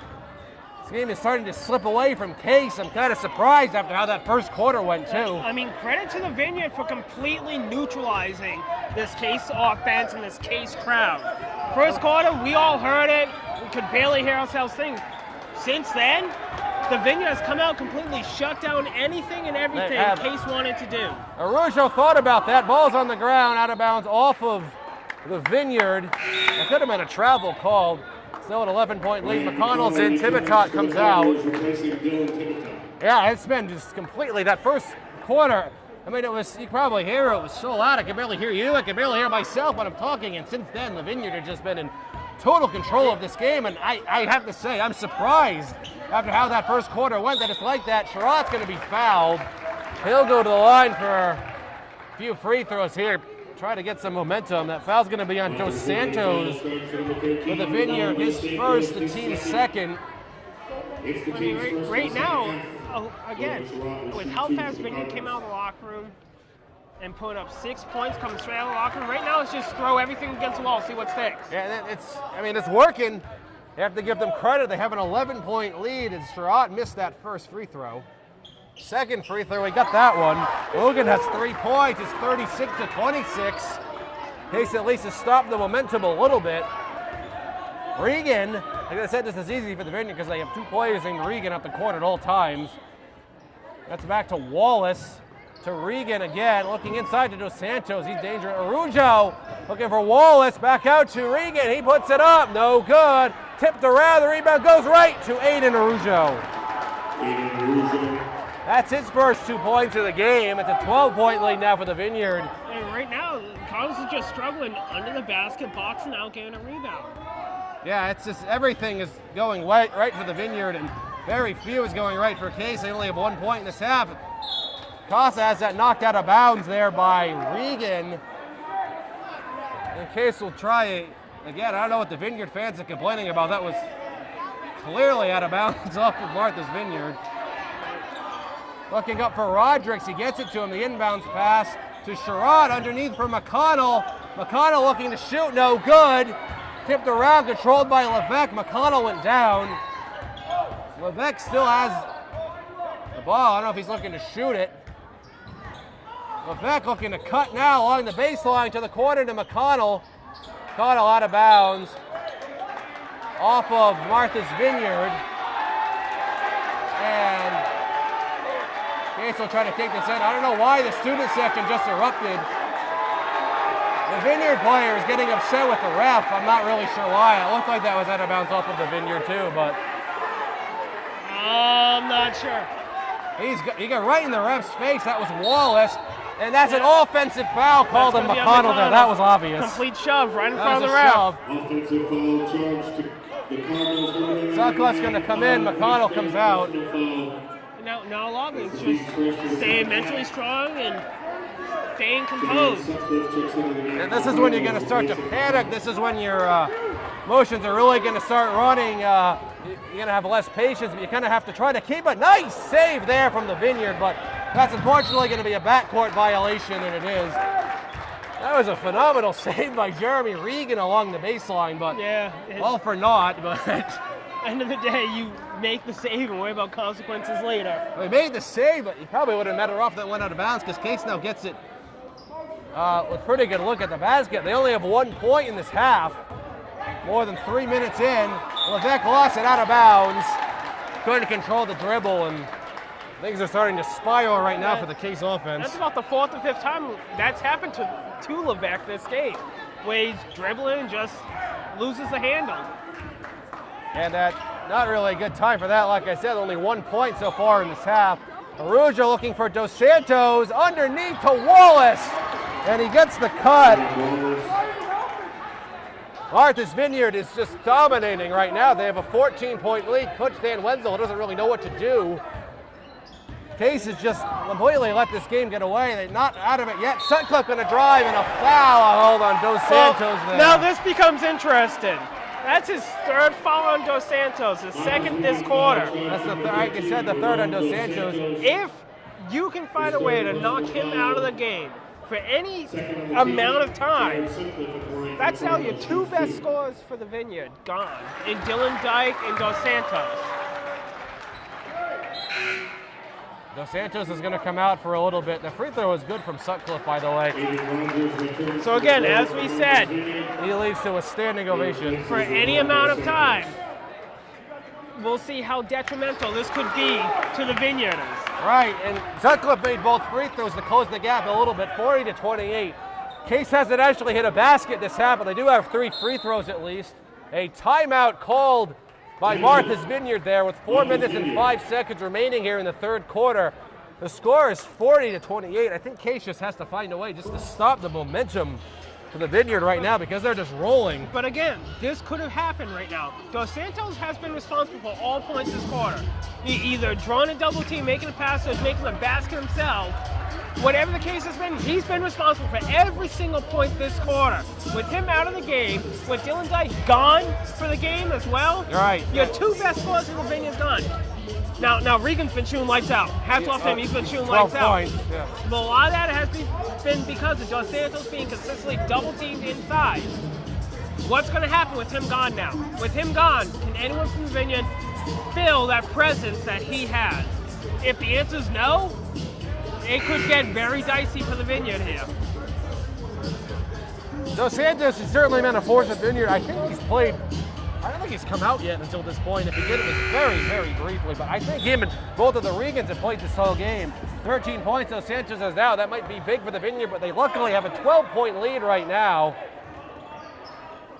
Speaker 1: This game is starting to slip away from Case. I'm kind of surprised after how that first quarter went, too.
Speaker 2: I mean, credit to the Vineyard for completely neutralizing this Case offense and this Case crowd. First quarter, we all heard it. We could barely hear ourselves sing. Since then, the Vineyard has come out completely shut down anything and everything Case wanted to do.
Speaker 1: Arujo thought about that. Ball's on the ground, out of bounds, off of the Vineyard. That could have been a travel call. Still an 11-point lead. McConnell's in. Tivitot comes out. Yeah, it's been just completely that first quarter. I mean, you can probably hear it was so loud. I can barely hear you. I can barely hear myself when I'm talking. And since then, the Vineyard have just been in total control of this game. And I have to say, I'm surprised after how that first quarter went that it's like that. Sherrod's going to be fouled. He'll go to the line for a few free throws here. Try to get some momentum. That foul's going to be on Dos Santos for the Vineyard. His first, the team's second.
Speaker 2: I mean, right now, again, with how fast Vineyard came out of the locker room and put up 6 points coming straight out of the locker room, right now it's just throw everything against the wall, see what sticks.
Speaker 1: Yeah, it's working. You have to give them credit. They have an 11-point lead, and Sherrod missed that first free throw. Second free throw, he got that one. Logan has 3 points. It's 36-26. Case at least has stopped the momentum a little bit. Regan, like I said, this is easy for the Vineyard because they have 2 players named Regan up the court at all times. That's back to Wallace. To Regan again, looking inside to Dos Santos. He's dangerous. Arujo looking for Wallace. Back out to Regan. He puts it up. No good. Tipped around. The rebound goes right to Aiden Arujo. That's his first 2 points of the game. It's a 12-point lead now for the Vineyard.
Speaker 2: And right now, Carlos is just struggling under the basket, boxing out, getting a rebound.
Speaker 1: Yeah, it's just everything is going right for the Vineyard, and very few is going right for Case. They only have 1 point in this half. Casa has that knocked out of bounds there by Regan. And Case will try again. I don't know what the Vineyard fans are complaining about. That was clearly out of bounds off of Martha's Vineyard. Looking up for Rodrigues. He gets it to him. The inbounds pass to Sherrod underneath for McConnell. McConnell looking to shoot. No good. Tipped around, controlled by Levesque. McConnell went down. Levesque still has the ball. I don't know if he's looking to shoot it. Levesque looking to cut now along the baseline to the corner to McConnell. McConnell out of bounds. Off of Martha's Vineyard. And Case will try to take this in. I don't know why the student section just erupted. The Vineyard player is getting upset with the ref. I'm not really sure why. It looked like that was out of bounds off of the Vineyard too, but
Speaker 2: I'm not sure.
Speaker 1: He got right in the ref's face. That was Wallace. And that's an offensive foul called on McConnell there. That was obvious.
Speaker 2: Complete shove right in front of the ref.
Speaker 3: Offensive foul charge to the Cardinals.
Speaker 1: Sutcliffe's going to come in. McConnell comes out.
Speaker 2: Now Logan's just staying mentally strong and staying composed.
Speaker 1: And this is when you're going to start to panic. This is when your motions are really going to start running. You're going to have less patience, but you kind of have to try to keep a nice save there from the Vineyard. But that's unfortunately going to be a backcourt violation, and it is. That was a phenomenal save by Jeremy Regan along the baseline, but all for naught. But
Speaker 2: end of the day, you make the save and worry about consequences later.
Speaker 1: They made the save, but he probably would have met her off that went out of bounds because Case now gets it with pretty good look at the basket. They only have 1 point in this half. More than 3 minutes in, Levesque lost it out of bounds. Couldn't control the dribble, and things are starting to spiral right now for the Case offense.
Speaker 2: That's about the 4th or 5th time that's happened to Levesque this game, where he's dribbling and just loses the handle.
Speaker 1: And not really a good time for that. Like I said, only 1 point so far in this half. Arujo looking for Dos Santos underneath to Wallace, and he gets the cut. Martha's Vineyard is just dominating right now. They have a 14-point lead. Coach Dan Wenzel doesn't really know what to do. Case has just completely let this game get away. They're not out of it yet. Sutcliffe going to drive and a foul hold on Dos Santos there.
Speaker 2: Now this becomes interesting. That's his 3rd foul on Dos Santos, his 2nd this quarter.
Speaker 1: That's like you said, the 3rd on Dos Santos.
Speaker 2: If you can find a way to knock him out of the game for any amount of time, that's now your 2 best scorers for the Vineyard gone, in Dylan Dyke and Dos Santos.
Speaker 1: Dos Santos is going to come out for a little bit. The free throw was good from Sutcliffe, by the way.
Speaker 2: So again, as we said,
Speaker 1: he leads to a standing ovation.
Speaker 2: For any amount of time, we'll see how detrimental this could be to the Vineyarders.
Speaker 1: Right, and Sutcliffe made both free throws to close the gap a little bit, 40-28. Case hasn't actually hit a basket this half, but they do have 3 free throws at least. A timeout called by Martha's Vineyard there with 4 minutes and 5 seconds remaining here in the 3rd quarter. The score is 40-28. I think Case just has to find a way just to stop the momentum to the Vineyard right now because they're just rolling.
Speaker 2: But again, this could have happened right now. Dos Santos has been responsible for all points this quarter. He either drawing a double team, making a pass, or making a basket himself. Whatever the case has been, he's been responsible for every single point this quarter. With him out of the game, with Dylan Dyke gone for the game as well,
Speaker 1: right.
Speaker 2: Your 2 best scorers in the Vineyard's gone. Now Regan's been shooting lights out. Hats off to him, he's been shooting lights out.
Speaker 1: Yeah.
Speaker 2: But a lot of that has been because of Dos Santos being consistently double-teamed inside. What's going to happen with him gone now? With him gone, can anyone from the Vineyard fill that presence that he has? If the answer is no, it could get very dicey for the Vineyard here.
Speaker 1: Dos Santos has certainly been a force at Vineyard. I think he's played, I don't think he's come out yet until this point. If he did, it was very, very briefly. But I think him and both of the Regans have played this whole game. 13 points Dos Santos has now. That might be big for the Vineyard, but they luckily have a 12-point lead right now.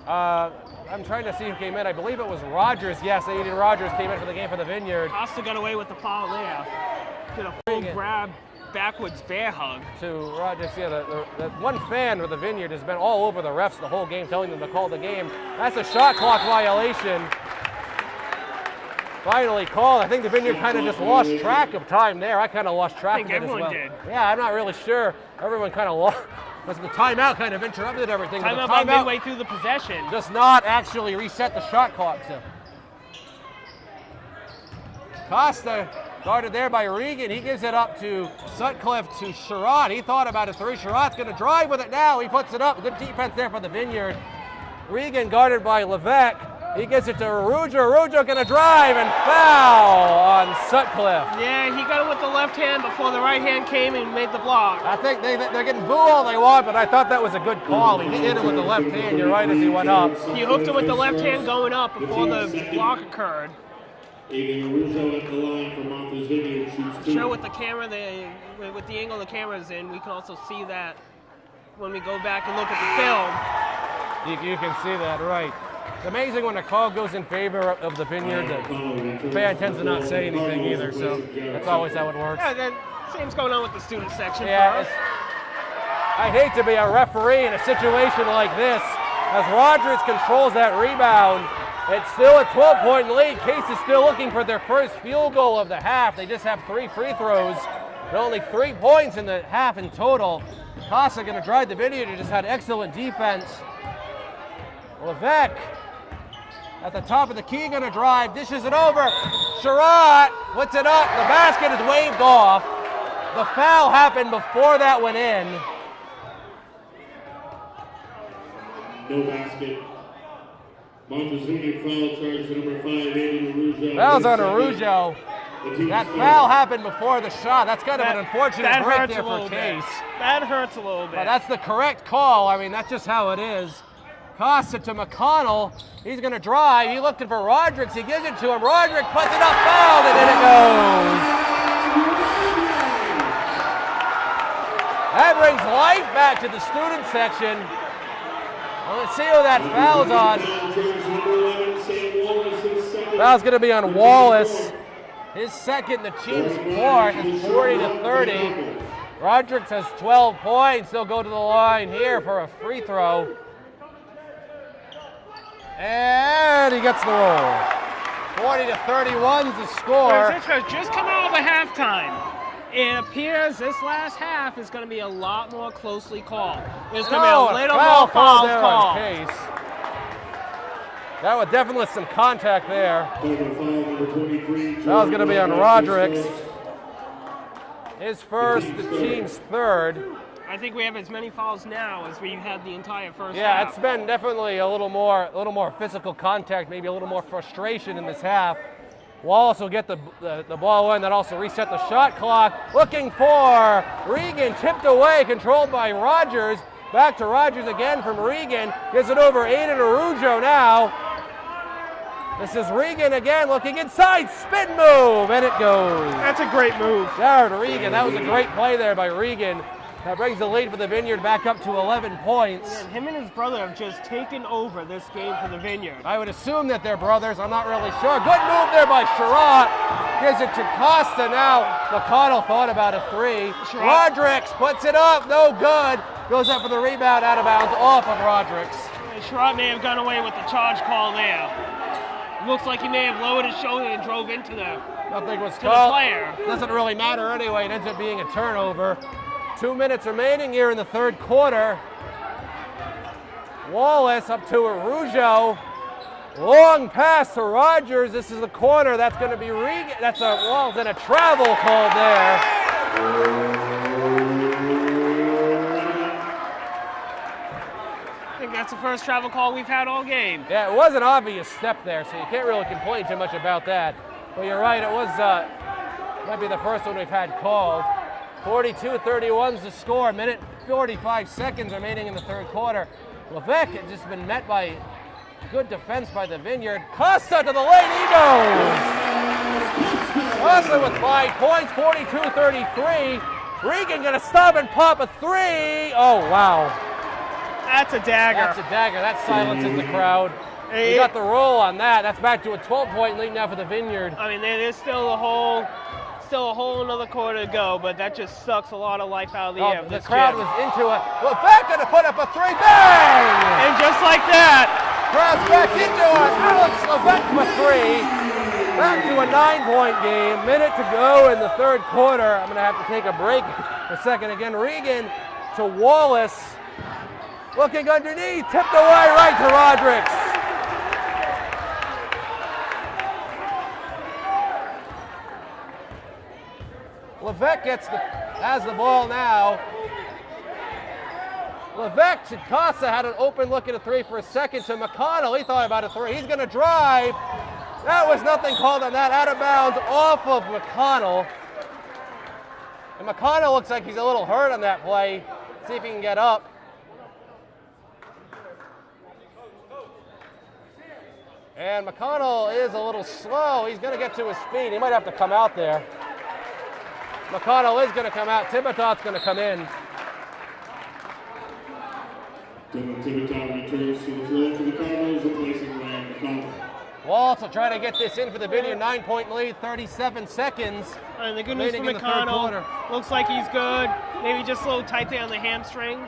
Speaker 1: I'm trying to see who came in. I believe it was Rogers. Yes, Aiden Rogers came in for the game for the Vineyard.
Speaker 2: Costa got away with the foul there. Did a full grab, backwards bear hug.
Speaker 1: To Rogers, yeah, the one fan with the Vineyard has been all over the refs the whole game, telling them to call the game. That's a shot clock violation. Finally called. I think the Vineyard kind of just lost track of time there. I kind of lost track of it as well.
Speaker 2: I think everyone did.
Speaker 1: Yeah, I'm not really sure. Everyone kind of lost. Because the timeout kind of interrupted everything.
Speaker 2: Timeout
Speaker 1: about
Speaker 2: midway through the possession.
Speaker 1: Does not actually reset the shot clock. So Costa guarded there by Regan. He gives it up to Sutcliffe to Sherrod. He thought about a 3. Sherrod's going to drive with it now. He puts it up. Good defense there for the Vineyard. Regan guarded by Levesque. He gets it to Arujo. Arujo going to drive and foul on Sutcliffe.
Speaker 2: Yeah, he got it with the left hand before the right hand came and made the block.
Speaker 1: I think they're getting boo all they want, but I thought that was a good call. He hit it with the left hand. You're right, as he went up.
Speaker 2: He hooked it with the left hand going up before the block occurred.
Speaker 3: Aiden Arujo at the line for Martha's Vineyard shoots 2.
Speaker 2: Show with the camera, with the angle the camera's in, we can also see that when we go back and look at the film.
Speaker 1: You can see that, right. It's amazing when a call goes in favor of the Vineyard, the fan tends to not say anything either, so that's always how it works.
Speaker 2: Yeah, the same's going on with the student section.
Speaker 1: Yeah, I hate to be a referee in a situation like this, as Rogers controls that rebound. It's still a 12-point lead. Case is still looking for their first field goal of the half. They just have 3 free throws, and only 3 points in the half in total. Casa going to drive the Vineyard, who just had excellent defense. Levesque at the top of the key, going to drive, dishes it over. Sherratt puts it up. The basket is waved off. The foul happened before that went in.
Speaker 3: No basket. Martha's Vineyard foul charge number 5, Aiden Arujo.
Speaker 1: Foul's on Arujo. That foul happened before the shot. That's kind of an unfortunate break there for Case.
Speaker 2: That hurts a little bit.
Speaker 1: But that's the correct call. I mean, that's just how it is. Costa to McConnell. He's going to drive. He's looking for Rodrigues. He gives it to him. Rodrigues puts it up, fouled, and in it goes. That brings life back to the student section. Well, let's see who that foul's on. Foul's going to be on Wallace. His second, the team's fourth, is 40-30. Rodrigues has 12 points. They'll go to the line here for a free throw. And he gets the roll. 40-31's the score.
Speaker 2: This has just come out of the halftime. It appears this last half is going to be a lot more closely called. There's going to be a little more fouls called.
Speaker 1: Case. That was definitely some contact there. That was going to be on Rodrigues. His first, the team's third.
Speaker 2: I think we have as many fouls now as we had the entire first half.
Speaker 1: Yeah, it's been definitely a little more physical contact, maybe a little more frustration in this half. Wallace will get the ball in. That also reset the shot clock. Looking for Regan, tipped away, controlled by Rogers. Back to Rogers again from Regan. Gets it over Aiden Arujo now. This is Regan again, looking inside, spin move, and it goes.
Speaker 2: That's a great move.
Speaker 1: Jared Regan, that was a great play there by Regan. That brings the lead for the Vineyard back up to 11 points.
Speaker 2: And him and his brother have just taken over this game for the Vineyard.
Speaker 1: I would assume that they're brothers. I'm not really sure. Good move there by Sherratt. Gives it to Costa now. McConnell thought about a 3. Rodrigues puts it up. No good. Goes up for the rebound, out of bounds, off of Rodrigues.
Speaker 2: Sherratt may have gone away with the charge call there. Looks like he may have lowered his shoulder and drove into
Speaker 1: Nothing was
Speaker 2: the
Speaker 1: called.
Speaker 2: player.
Speaker 1: Doesn't really matter anyway. It ends up being a turnover. 2 minutes remaining here in the third quarter. Wallace up to Arujo. Long pass to Rogers. This is the corner. That's going to be Regan. That's a travel called there.
Speaker 2: I think that's the first travel call we've had all game.
Speaker 1: Yeah, it was an obvious step there, so you can't really complain too much about that. But you're right, it was might be the first one we've had called. 42-31's the score. Minute 45 seconds remaining in the third quarter. Levesque had just been met by good defense by the Vineyard. Costa to the lane, he goes! Costa with 5 points, 42-33. Regan gonna stop and pop a 3. Oh, wow.
Speaker 2: That's a dagger.
Speaker 1: That's a dagger. That silences the crowd. We got the roll on that. That's back to a 12-point lead now for the Vineyard.
Speaker 2: I mean, there's still a whole another quarter to go, but that just sucks a lot of life out of the air.
Speaker 1: The crowd was into it. Levesque gonna put up a 3. Bang!
Speaker 2: And just like that,
Speaker 1: crowd's back into it. Alex Levesque with 3. Back to a 9-point game. Minute to go in the third quarter. I'm gonna have to take a break a second again. Regan to Wallace. Looking underneath, tipped away right to Rodrigues. Levesque has the ball now. Levesque to Casa had an open look at a 3 for a second to McConnell. He thought about a 3. He's going to drive. That was nothing called on that. Out of bounds off of McConnell. And McConnell looks like he's a little hurt on that play. See if he can get up. And McConnell is a little slow. He's going to get to his speed. He might have to come out there. McConnell is going to come out. Thibodeau's going to come in.
Speaker 3: Dylan Thibodeau returns to the floor for the Cardinals, replacing Ryan McConnell.
Speaker 1: Waltz will try to get this in for the Vineyard. 9-point lead, 37 seconds.
Speaker 2: And the good news for
Speaker 1: remaining in the third quarter.
Speaker 2: McConnell, looks like he's good. Maybe just a little tight there on the hamstring.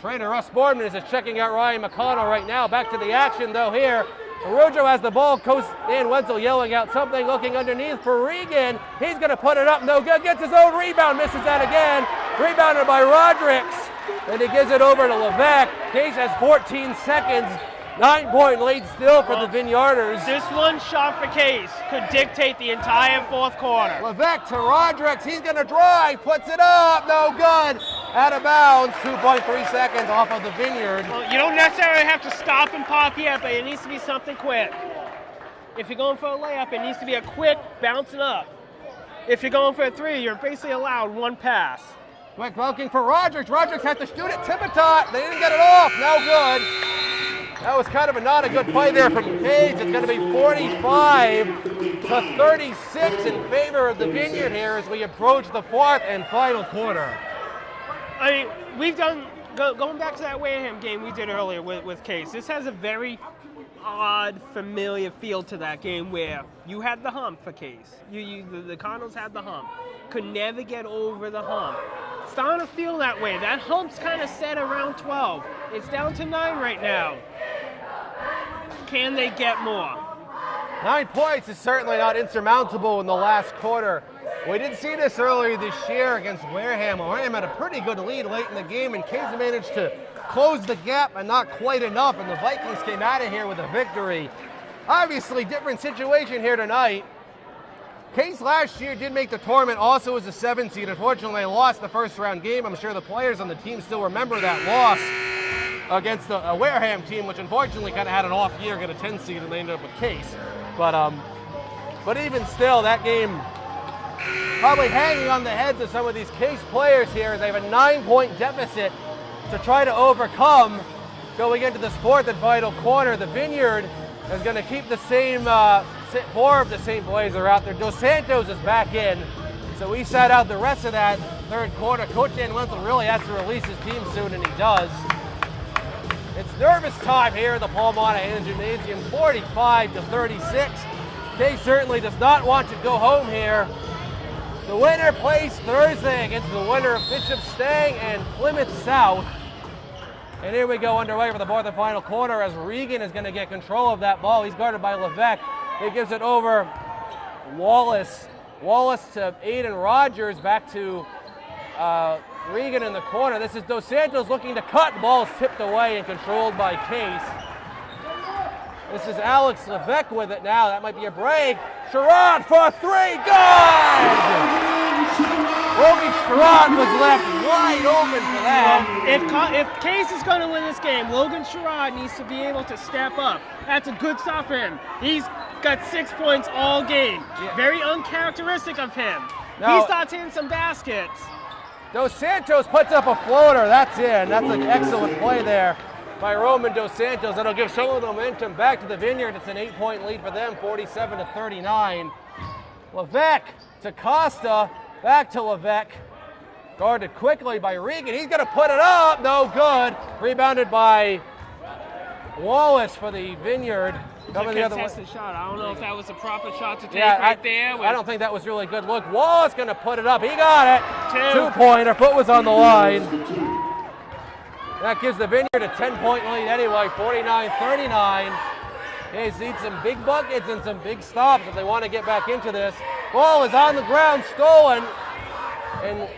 Speaker 1: Trainer Russ Boardman is just checking out Ryan McConnell right now. Back to the action though here. Arujo has the ball. Coach Dan Wenzel yelling out something, looking underneath for Regan. He's going to put it up, no good. Gets his own rebound, misses that again. Rebounded by Rodricks. And he gives it over to Levesque. Case has 14 seconds. 9-point lead still for the Vineyarders.
Speaker 2: This one shot for Case could dictate the entire fourth quarter.
Speaker 1: Levesque to Rodricks. He's going to drive. Puts it up. No good. Out of bounds. 2.3 seconds off of the Vineyard.
Speaker 2: Well, you don't necessarily have to stop and pop yet, but it needs to be something quick. If you're going for a layup, it needs to be a quick bouncing up. If you're going for a three, you're basically allowed one pass.
Speaker 1: Quick looking for Rodricks. Rodricks had to shoot it. Thibodeau. They didn't get it off. No good. That was kind of not a good play there from Case. It's going to be 45 to 36 in favor of the Vineyard here as we approach the fourth and final quarter.
Speaker 2: I mean, we've done, going back to that Wareham game we did earlier with Case, this has a very odd, familiar feel to that game where you had the hump for Case. The Cardinals had the hump. Could never get over the hump. Starting to feel that way. That hump's kind of set around 12. It's down to 9 right now. Can they get more?
Speaker 1: 9 points is certainly not insurmountable in the last quarter. We did see this earlier this year against Wareham. Wareham had a pretty good lead late in the game, and Case managed to close the gap, and not quite enough, and the Vikings came out of here with a victory. Obviously, different situation here tonight. Case last year did make the tournament also as a 7 seed. Unfortunately, they lost the first round game. I'm sure the players on the team still remember that loss against the Wareham team, which unfortunately kind of had an off year, got a 10 seed, and they ended up with Case. But even still, that game probably hanging on the heads of some of these Case players here. They have a 9-point deficit to try to overcome going into this fourth and final quarter. The Vineyard is going to keep the same, 4 of the same players are out there. Dos Santos is back in, so he sat out the rest of that third quarter. Coach Dan Wenzel really has to release his team soon, and he does. It's nervous time here at the Paul Monahan Gymnasium, 45 to 36. Case certainly does not want to go home here. The winner plays Thursday against the winner of Bishop Stang and Plymouth South. And here we go underway for the fourth and final quarter as Regan is going to get control of that ball. He's guarded by Levesque. He gives it over Wallace. Wallace to Aiden Rogers, back to Regan in the corner. This is Dos Santos looking to cut. The ball is tipped away and controlled by Case. This is Alex Levesque with it now. That might be a break. Sherrod for 3. Good! Logan Sherrod was left wide open for that.
Speaker 2: If Case is going to win this game, Logan Sherrod needs to be able to step up. That's a good start for him. He's got 6 points all game.
Speaker 1: Yeah.
Speaker 2: Very uncharacteristic of him.
Speaker 1: Now,
Speaker 2: he starts hitting some baskets.
Speaker 1: Dos Santos puts up a floater. That's in. That's an excellent play there by Roman Dos Santos. That'll give some of the momentum back to the Vineyard. It's an 8-point lead for them, 47 to 39. Levesque to Costa. Back to Levesque. Guarded quickly by Regan. He's going to put it up. No good. Rebounded by Wallace for the Vineyard.
Speaker 2: Coming the other way. Shot. I don't know if that was a proper shot to take right there.
Speaker 1: I don't think that was really a good look. Wallace going to put it up. He got it. 2-pointer. Foot was on the line. That gives the Vineyard a 10-point lead anyway, 49-39. Case needs some big buckets and some big stops if they want to get back into this. Ball is on the ground, stolen, and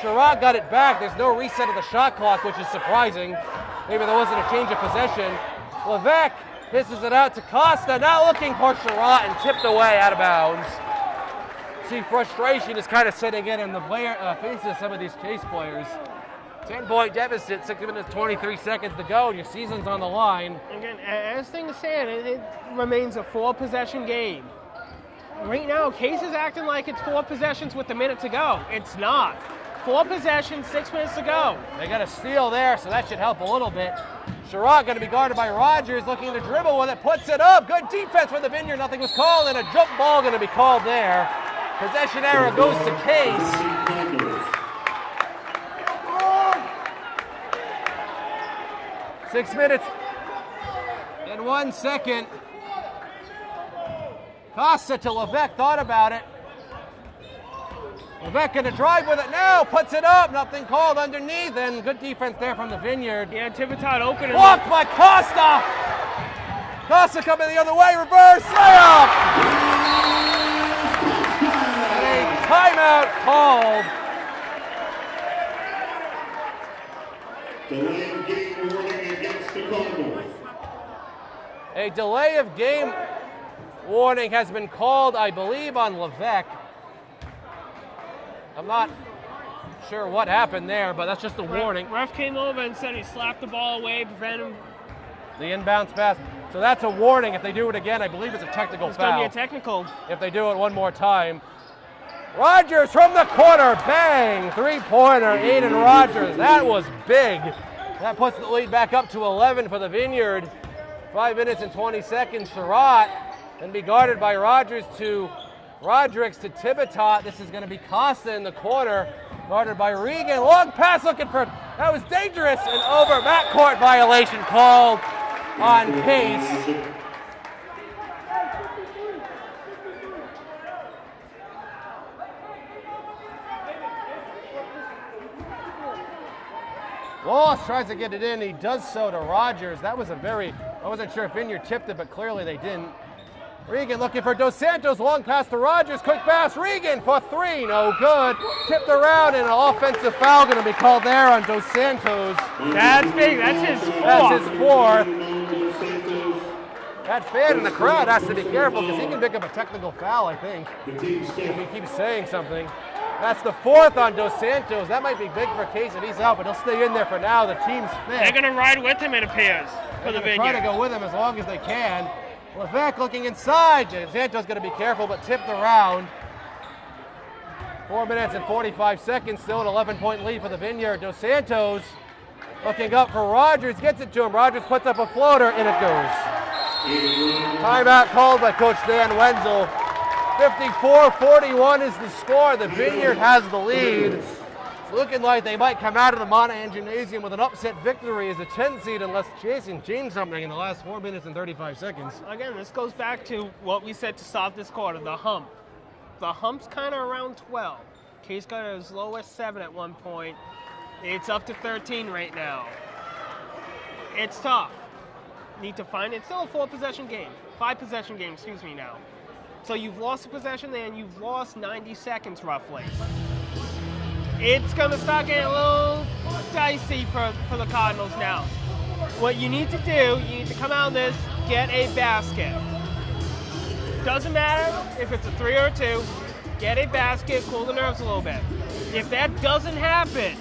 Speaker 1: Sherrod got it back. There's no reset of the shot clock, which is surprising. Maybe there wasn't a change of possession. Levesque pisses it out to Costa, now looking for Sherrod and tipped away out of bounds. See, frustration is kind of setting in the faces of some of these Case players. 10-point deficit, 6 minutes, 23 seconds to go, and your season's on the line.
Speaker 2: Again, as things stand, it remains a 4-possession game. Right now, Case is acting like it's 4 possessions with a minute to go. It's not. 4 possessions, 6 minutes to go.
Speaker 1: They got a steal there, so that should help a little bit. Sherrod going to be guarded by Rogers, looking to dribble with it, puts it up. Good defense for the Vineyard. Nothing was called, and a jump ball going to be called there. Possession error goes to Case. 6 minutes and 1 second. Costa to Levesque, thought about it. Levesque going to drive with it now, puts it up, nothing called underneath, and good defense there from the Vineyard.
Speaker 2: Yeah, Tivitot open.
Speaker 1: Blocked by Costa! Costa coming the other way, reverse, layup! And a timeout called.
Speaker 3: Delay of game warning against the Cardinals.
Speaker 1: A delay of game warning has been called, I believe, on Levesque. I'm not sure what happened there, but that's just a warning.
Speaker 2: Ref came over and said he slapped the ball away, prevented him.
Speaker 1: The inbounds pass. So that's a warning. If they do it again, I believe it's a technical
Speaker 2: It's
Speaker 1: foul.
Speaker 2: going to be a technical.
Speaker 1: If they do it one more time. Rogers from the corner, bang! Three-pointer, Aiden Rogers. That was big. That puts the lead back up to 11 for the Vineyard. 5 minutes and 20 seconds. Sherrod and be guarded by Rogers to Rodrigues to Tivitot. This is going to be Costa in the corner, guarded by Regan. Long pass looking for, that was dangerous, and over backcourt violation called on Case. Wallace tries to get it in. He does so to Rogers. That was I wasn't sure if Vineyard tipped it, but clearly they didn't. Regan looking for Dos Santos, long pass to Rogers, quick pass, Regan for three, no good. Tipped around, and an offensive foul going to be called there on Dos Santos.
Speaker 2: That's big, that's his fourth.
Speaker 1: That's his fourth. That fan in the crowd has to be careful because he can pick up a technical foul, I think, if he keeps saying something. That's the fourth on Dos Santos. That might be big for Case if he's out, but he'll stay in there for now. The team's fifth.
Speaker 2: They're going to ride with him, it appears, for the Vineyard.
Speaker 1: Try to go with him as long as they can. Levesque looking inside. Santos going to be careful, but tipped around. 4 minutes and 45 seconds. Still an 11-point lead for the Vineyard. Dos Santos looking up for Rogers. Gets it to him. Rogers puts up a floater, and it goes. Timeout called by Coach Dan Wenzel. 54-41 is the score. The Vineyard has the lead. It's looking like they might come out of the Monahan Gymnasium with an upset victory as a 10 seed unless Jason changed something in the last 4 minutes and 35 seconds.
Speaker 2: Again, this goes back to what we said to start this quarter, the hump. The hump's kind of around 12. Case got as low as 7 at one point. It's up to 13 right now. It's tough. Need to find it. It's still a 4-possession game. 5-possession game, excuse me now. So you've lost a possession there and you've lost 90 seconds roughly. It's going to start getting a little dicey for the Cardinals now. What you need to do, you need to come out of this, get a basket. Doesn't matter if it's a 3 or a 2, get a basket, cool the nerves a little bit. If that doesn't happen.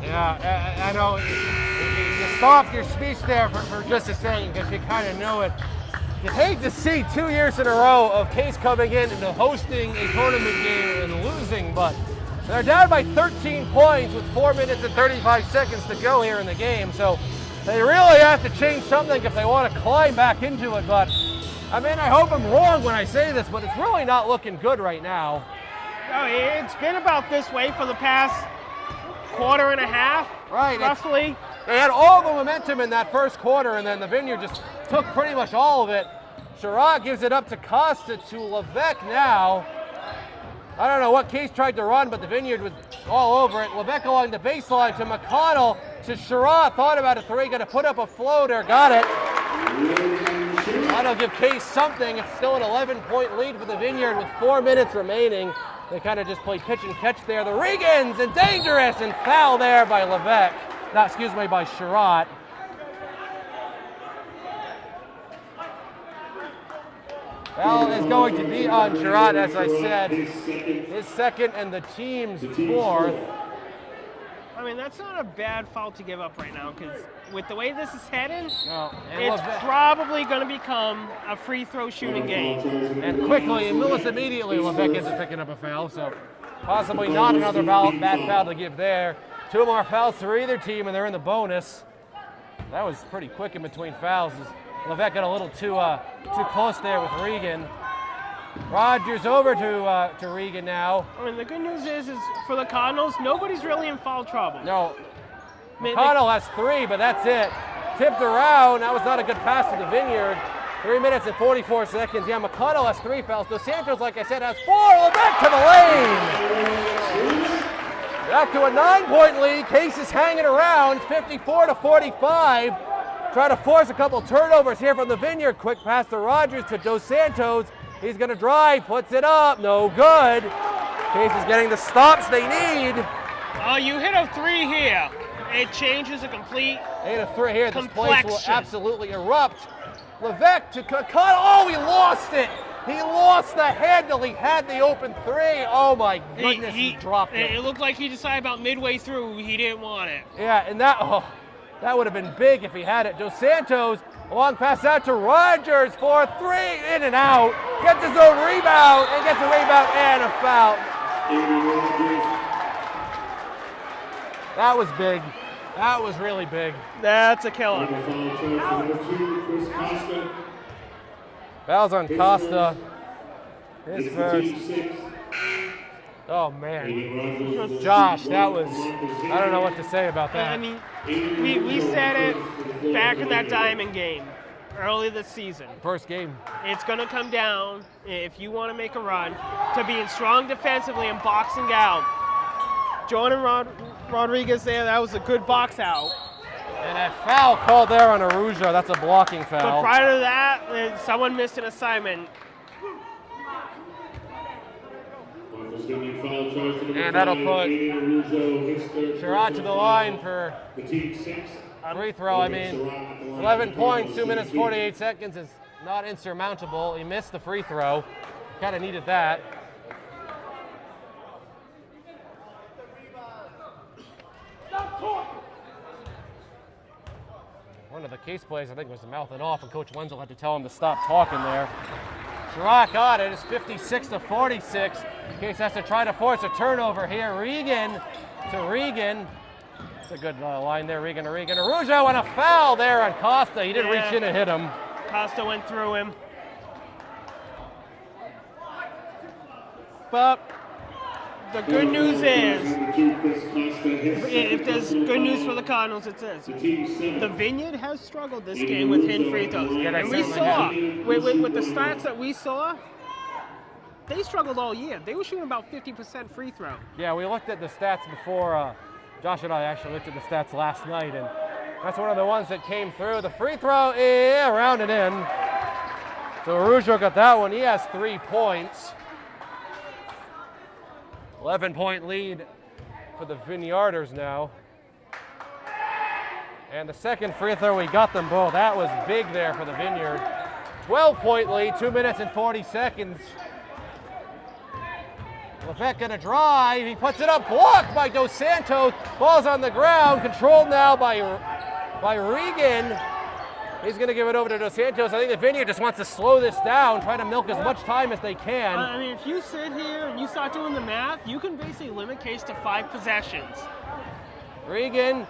Speaker 1: Yeah, I know. You stopped your speech there for just a second because you kind of knew it. You'd hate to see 2 years in a row of Case coming in and hosting a tournament game and losing, but they're down by 13 points with 4 minutes and 35 seconds to go here in the game, so they really have to change something if they want to climb back into it. But I mean, I hope I'm wrong when I say this, but it's really not looking good right now.
Speaker 2: No, it's been about this way for the past quarter and a half,
Speaker 1: right,
Speaker 2: roughly.
Speaker 1: They had all the momentum in that first quarter, and then the Vineyard just took pretty much all of it. Sherrod gives it up to Costa to Levesque now. I don't know what Case tried to run, but the Vineyard was all over it. Levesque along the baseline to McConnell to Sherrod. Thought about a 3, going to put up a floater. Got it. That'll give Case something. It's still an 11-point lead for the Vineyard with 4 minutes remaining. They kind of just played pitch and catch there. The Regans, and dangerous, and foul there by Levesque. No, excuse me, by Sherrod. Foul is going to be on Sherrod, as I said. His second and the team's fourth.
Speaker 2: I mean, that's not a bad foul to give up right now, because with the way this is heading,
Speaker 1: it's
Speaker 2: probably going to become a free throw shooting game.
Speaker 1: And quickly, and almost immediately, Levesque ends up picking up a foul, so possibly not another bad foul to give there 2 more fouls for either team, and they're in the bonus. That was pretty quick in between fouls. Levesque got a little too close there with Regan. Rogers over to Regan now.
Speaker 2: I mean, the good news is for the Cardinals, nobody's really in foul trouble.
Speaker 1: No, McConnell has 3, but that's it. Tipped around. That was not a good pass to the Vineyard. 3 minutes and 44 seconds. Yeah, McConnell has 3 fouls. Dos Santos, like I said, has 4. Back to the lane. Up to a 9-point lead. Case is hanging around, 54-45. Trying to force a couple turnovers here from the Vineyard. Quick pass to Rogers to Dos Santos. He's going to drive, puts it up, no good. Case is getting the stops they need.
Speaker 2: Oh, you hit a 3 here. It changes a complete
Speaker 1: 8 of 3 here. This place will
Speaker 2: complexion.
Speaker 1: absolutely erupt. Levesque to cut. Oh, he lost it. He lost the handle. He had the open 3. Oh my goodness, he dropped it.
Speaker 2: It looked like he decided about midway through he didn't want it.
Speaker 1: Yeah, and that would have been big if he had it. Dos Santos, a long pass out to Rogers for 3, in and out. Gets his own rebound, and gets a rebound and a foul. That was big. That was really big.
Speaker 2: That's a killer.
Speaker 1: Fouls on Costa. His first. Oh man. Josh, that was, I don't know what to say about that.
Speaker 2: I mean, we said it back in that Diamond game early this season.
Speaker 1: First game.
Speaker 2: It's going to come down, if you want to make a run, to being strong defensively and boxing out. Jordan Rodriguez there, that was a good box out.
Speaker 1: And a foul called there on Arujo. That's a blocking
Speaker 2: But
Speaker 1: foul.
Speaker 2: prior to that, someone missed an assignment.
Speaker 1: And that'll put Sherrod to the line for a free throw. I mean, 11 points, 2 minutes, 48 seconds is not insurmountable. He missed the free throw. Kind of needed that. One of the Case plays, I think, was mouthing off, and Coach Wenzel had to tell him to stop talking there. Sherrod got it. It's 56-46. Case has to try to force a turnover here. Regan to Regan. It's a good line there. Regan to Regan. Arujo, and a foul there on Costa. He didn't reach in and hit him.
Speaker 2: Costa went through him. But the good news is, if there's good news for the Cardinals, it's this. The Vineyard has struggled this game with hitting free throws. And we saw, with the stats that we saw, they struggled all year. They were shooting about 50% free throw.
Speaker 1: Yeah, we looked at the stats before. Josh and I actually looked at the stats last night, and that's one of the ones that came through. The free throw, around and in. So Arujo got that one. He has 3 points. 11-point lead for the Vineyarders now. And the second free throw, we got them both. That was big there for the Vineyard. 12-point lead, 2 minutes and 40 seconds. Levesque gonna drive, he puts it up, blocked by Dos Santos. Ball's on the ground, controlled now by Regan. He's gonna give it over to Dos Santos. I think the Vineyard just wants to slow this down, try to milk as much time as they can.
Speaker 2: I mean, if you sit here and you start doing the math, you can basically limit Case to 5 possessions.
Speaker 1: Regan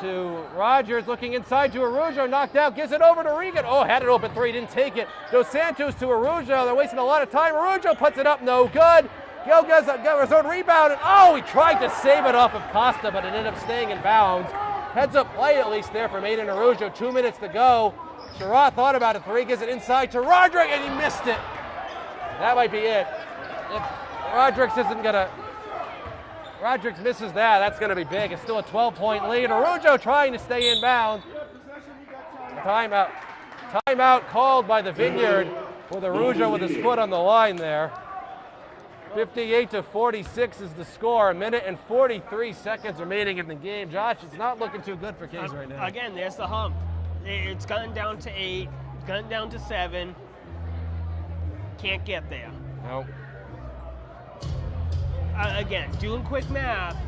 Speaker 1: to Rogers, looking inside to Arujo, knocked out, gives it over to Regan. Oh, had it open 3, didn't take it. Dos Santos to Arujo, they're wasting a lot of time. Arujo puts it up, no good. Gil got his own rebound, and he tried to save it off of Costa, but it ended up staying in bounds. Heads up play at least there from Aiden Arujo, 2 minutes to go. Sherrod thought about it, 3, gives it inside to Roderick, and he missed it. That might be it. If Roderick misses that, that's gonna be big. It's still a 12-point lead. Arujo trying to stay in bounds. Timeout called by the Vineyard with Arujo with his foot on the line there. 58-46 is the score. 1 minute and 43 seconds remaining in the game. Josh, it's not looking too good for Case right now.
Speaker 2: Again, there's the hump. It's gotten down to 8, it's gotten down to 7. Can't get there.
Speaker 1: Nope.
Speaker 2: Again, doing quick math,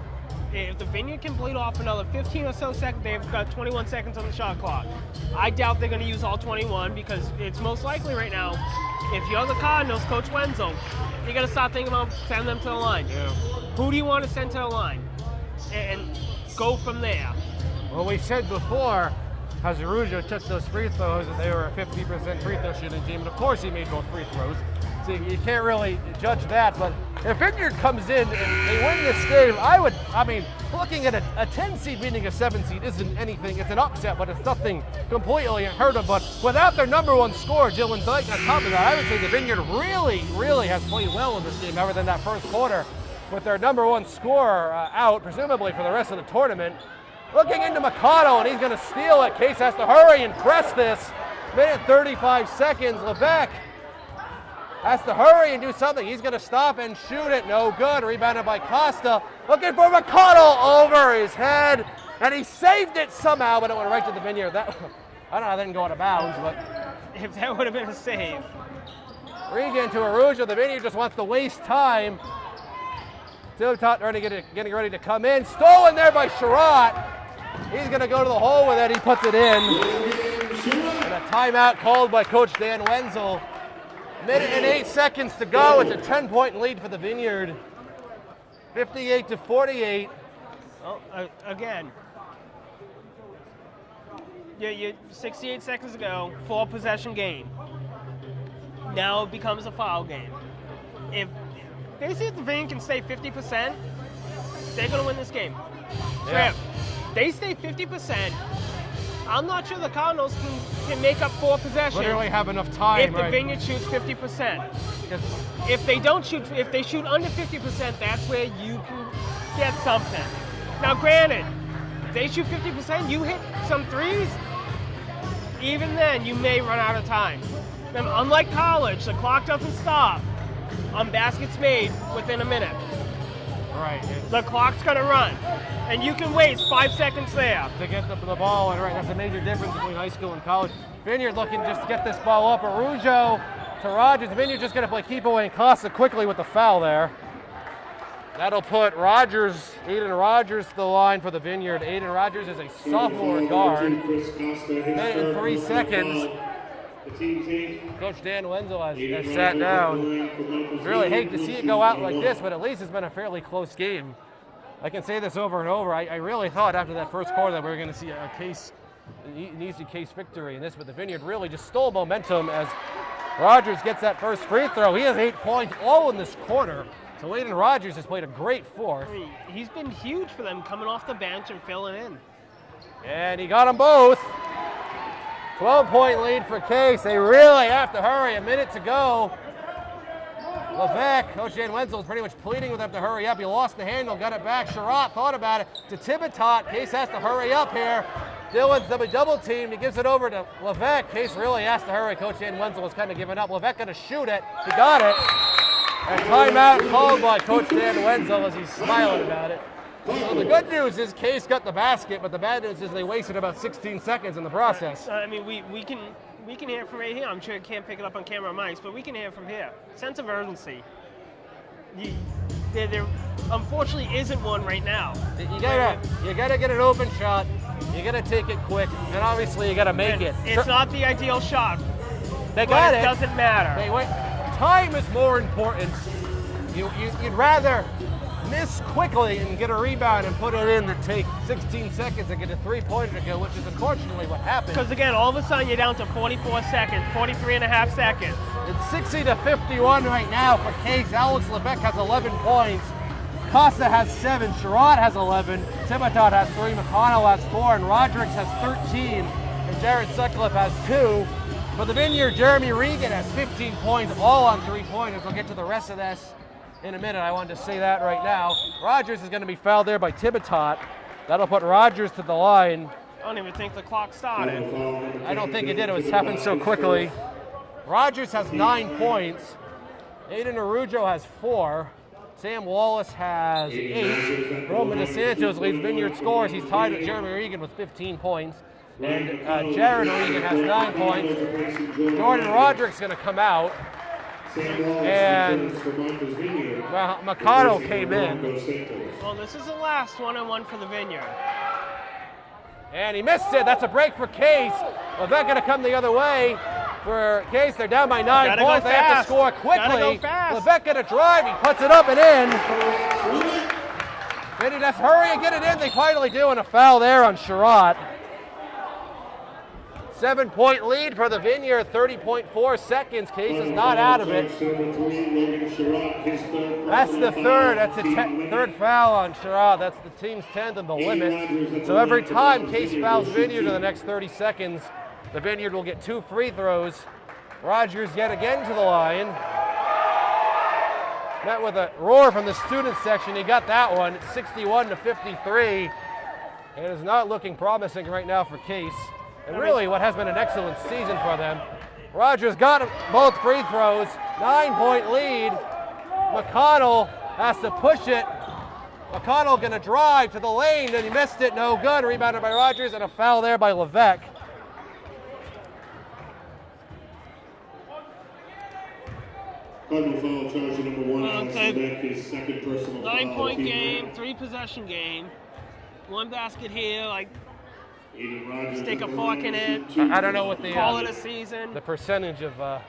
Speaker 2: if the Vineyard can bleed off another 15 or so seconds, they've got 21 seconds on the shot clock. I doubt they're going to use all 21 because it's most likely right now, if you're the Cardinals, Coach Wenzel, you got to start thinking about sending them to the line.
Speaker 1: Yeah.
Speaker 2: Who do you want to send to the line? and go from there.
Speaker 1: Well, we said before how Arujo took those free throws and they were a 50% free throw shooting team, and of course he made both free throws. So you can't really judge that, but if Vineyard comes in and they win this game, looking at a 10 seed beating a 7 seed isn't anything. It's an upset, but it's nothing completely unheard of. But without their number one scorer, Dylan Dyke, on top of that, I would say the Vineyard really has played well in this game, other than that first quarter, with their number one scorer out, presumably for the rest of the tournament. Looking into Mikado, and he's going to steal it. Case has to hurry and press this. Minute 35 seconds. Levesque has to hurry and do something. He's going to stop and shoot it. No good. Rebounded by Costa. Looking for Mikado over his head. And he saved it somehow, but it went right to the Vineyard. I don't know how that didn't go out of bounds, but
Speaker 2: If that would have been a save.
Speaker 1: Regan to Arujo. The Vineyard just wants to waste time. Tivitot getting ready to come in. Stolen there by Sherratt. He's going to go to the hole with it. He puts it in. And a timeout called by Coach Dan Wenzel. Minute and 8 seconds to go. It's a 10-point lead for the Vineyard. 58-48.
Speaker 2: Well, again, you 68 seconds ago, 4-possession game. Now it becomes a foul game. If they see if the Vineyard can stay 50%, they're going to win this game.
Speaker 1: Yeah.
Speaker 2: If they stay 50%, I'm not sure the Cardinals can make up 4 possessions.
Speaker 1: Literally have enough time.
Speaker 2: If the Vineyard shoots 50%. If they don't shoot, if they shoot under 50%, that's where you can get something. Now, granted, if they shoot 50%, you hit some threes, even then you may run out of time. Remember, unlike college, the clock doesn't stop on baskets made within a minute.
Speaker 1: Right.
Speaker 2: The clock's gonna run, and you can waste 5 seconds there.
Speaker 1: To get the ball, and right, that's a major difference between high school and college. Vineyard looking just to get this ball up. Arujo to Rogers. Vineyard just gonna play keep away and Costa quickly with the foul there. That'll put Aiden Rogers to the line for the Vineyard. Aiden Rogers is a sophomore guard. Minute and 3 seconds. Coach Dan Wenzel has sat down. Really hate to see it go out like this, but at least it's been a fairly close game. I can say this over and over. I really thought after that first quarter that we were going to see an easy Case victory in this, but the Vineyard really just stole momentum as Rogers gets that first free throw. He has 8 points all in this quarter. So Aiden Rogers has played a great fourth.
Speaker 2: I mean, he's been huge for them coming off the bench and filling in.
Speaker 1: And he got them both. 12-point lead for Case. They really have to hurry. A minute to go. Levesque, Coach Dan Wenzel is pretty much pleading with them to hurry up. He lost the handle, got it back. Sherratt thought about it to Tivitot. Case has to hurry up here. Dylan's double teamed. He gives it over to Levesque. Case really has to hurry. Coach Dan Wenzel was kind of giving up. Levesque going to shoot it. He got it. And timeout called by Coach Dan Wenzel as he's smiling about it. So the good news is Case got the basket, but the bad news is they wasted about 16 seconds in the process.
Speaker 2: I mean, we can hear it from right here. I'm sure you can't pick it up on camera or mics, but we can hear it from here. Sense of urgency. There unfortunately isn't one right now.
Speaker 1: You gotta get an open shot. You gotta take it quick, and obviously you gotta make it.
Speaker 2: It's not the ideal shot.
Speaker 1: They got
Speaker 2: it. It doesn't matter.
Speaker 1: Time is more important. You'd rather miss quickly and get a rebound and put it in than take 16 seconds and get a three-pointer to go, which is unfortunately what happened.
Speaker 2: Because again, all of a sudden you're down to 44 seconds, 43 and a half seconds.
Speaker 1: It's 60-51 right now for Case. Alex Levesque has 11 points. Costa has 7. Sherratt has 11. Tivitot has 3. McConnell has 4. And Rodriguez has 13. And Jared Sutcliffe has 2. For the Vineyard, Jeremy Regan has 15 points, all on three-pointers. We'll get to the rest of this in a minute. I wanted to say that right now. Rogers is going to be fouled there by Tivitot. That'll put Rogers to the line.
Speaker 2: I don't even think the clock started.
Speaker 1: I don't think it did. It was happened so quickly. Rogers has 9 points. Aiden Arujo has 4. Sam Wallace has 8. Roman DeSantos leads Vineyard scores. He's tied with Jeremy Regan with 15 points. And Jared Regan has 9 points. Jordan Roderick's going to come out. And Mikado came in.
Speaker 2: Well, this is the last 1-on-1 for the Vineyard.
Speaker 1: And he missed it. That's a break for Case. Levesque going to come the other way for Case. They're down by 9 points. They have to score quickly. Levesque going to drive. He puts it up and in. Vinny, let's hurry and get it in. They finally do, and a foul there on Sherratt. 7-point lead for the Vineyard, 30.4 seconds. Case is not out of it. That's the third. That's the third foul on Sherratt. That's the team's 10th and the limit. So every time Case fouls Vineyard in the next 30 seconds, the Vineyard will get 2 free throws. Rogers yet again to the line. Met with a roar from the student section. He got that one. It's 61-53. And it is not looking promising right now for Case. And really what has been an excellent season for them. Rogers got both free throws. 9-point lead. McConnell has to push it. McConnell going to drive to the lane, and he missed it. No good. Rebounded by Rogers, and a foul there by Levesque.
Speaker 3: Cardinal foul charge number 1 on Levesque, his second personal foul.
Speaker 2: 9-point game, 3-possession game. 1 basket here, like stick a fork in it.
Speaker 1: I don't know what the
Speaker 2: call it a season.
Speaker 1: The percentage of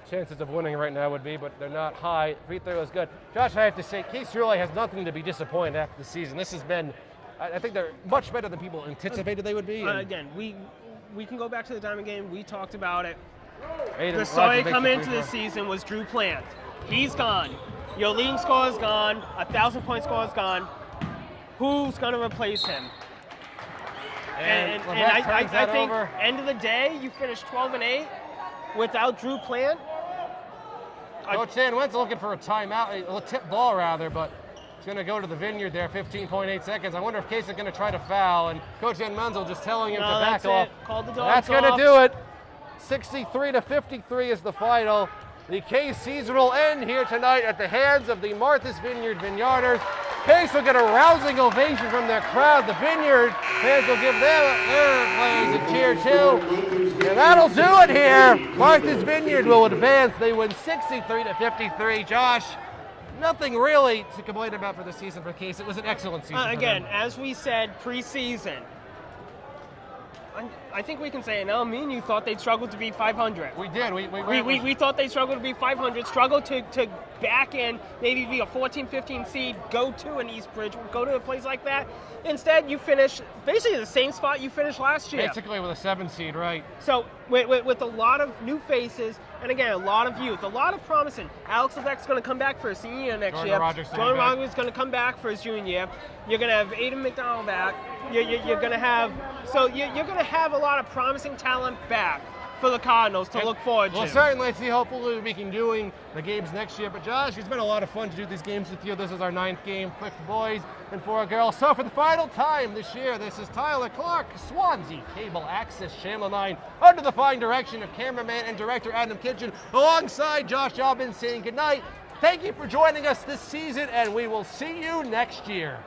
Speaker 1: chances of winning right now would be, but they're not high. Free throw is good. Josh, I have to say, Case really has nothing to be disappointed after the season. This has been, I think they're much better than people anticipated they would be.
Speaker 2: Again, we can go back to the Diamond game. We talked about it.
Speaker 1: The
Speaker 2: story coming into the season was Drew Plant. He's gone. Your leading scorer is gone. 1,000-point scorer is gone. Who's going to replace him? And I think end of the day, you finish 12-8 without Drew Plant.
Speaker 1: Coach Dan Wentz looking for a timeout, a tip ball rather, but it's going to go to the Vineyard there, 15.8 seconds. I wonder if Case is going to try to foul, and Coach Dan Menzel just telling him to back off.
Speaker 2: Called the dogs
Speaker 1: That's going to do it. 63-53 is the final. The Case season will end here tonight at the hands of the Martha's Vineyard Vineyarders. Case will get a rousing ovation from their crowd. The Vineyard fans will give their players a cheer too. And that'll do it here. Martha's Vineyard will advance. They win 63-53. Josh, nothing really to complain about for the season for Case. It was an excellent season.
Speaker 2: Again, as we said preseason, I think we can say it now. Me and you thought they'd struggle to beat 500.
Speaker 1: We did.
Speaker 2: We thought they'd struggle to beat 500, struggle to back in, maybe be a 14, 15 seed, go to an Eastbridge, go to a place like that. Instead, you finish basically the same spot you finished last year.
Speaker 1: Basically with a 7 seed, right.
Speaker 2: So with a lot of new faces, and again, a lot of youth, a lot of promising. Alex Levesque's going to come back for a senior year next year. Jordan Rogers is going to come back for his junior year. You're going to have Aiden McDonald back. You're going to have a lot of promising talent back for the Cardinals to look forward to.
Speaker 1: Well, certainly, see, hopefully we can doing the games next year. But Josh, it's been a lot of fun to do these games with you. This is our 9th game, 5 boys and 4 girls. So for the final time this year, this is Tyler Clark, Swansea Cable Access Channel 9, under the fine direction of cameraman and director Adam Kitchen, alongside Josh Jobbins saying goodnight. Thank you for joining us this season, and we will see you next year.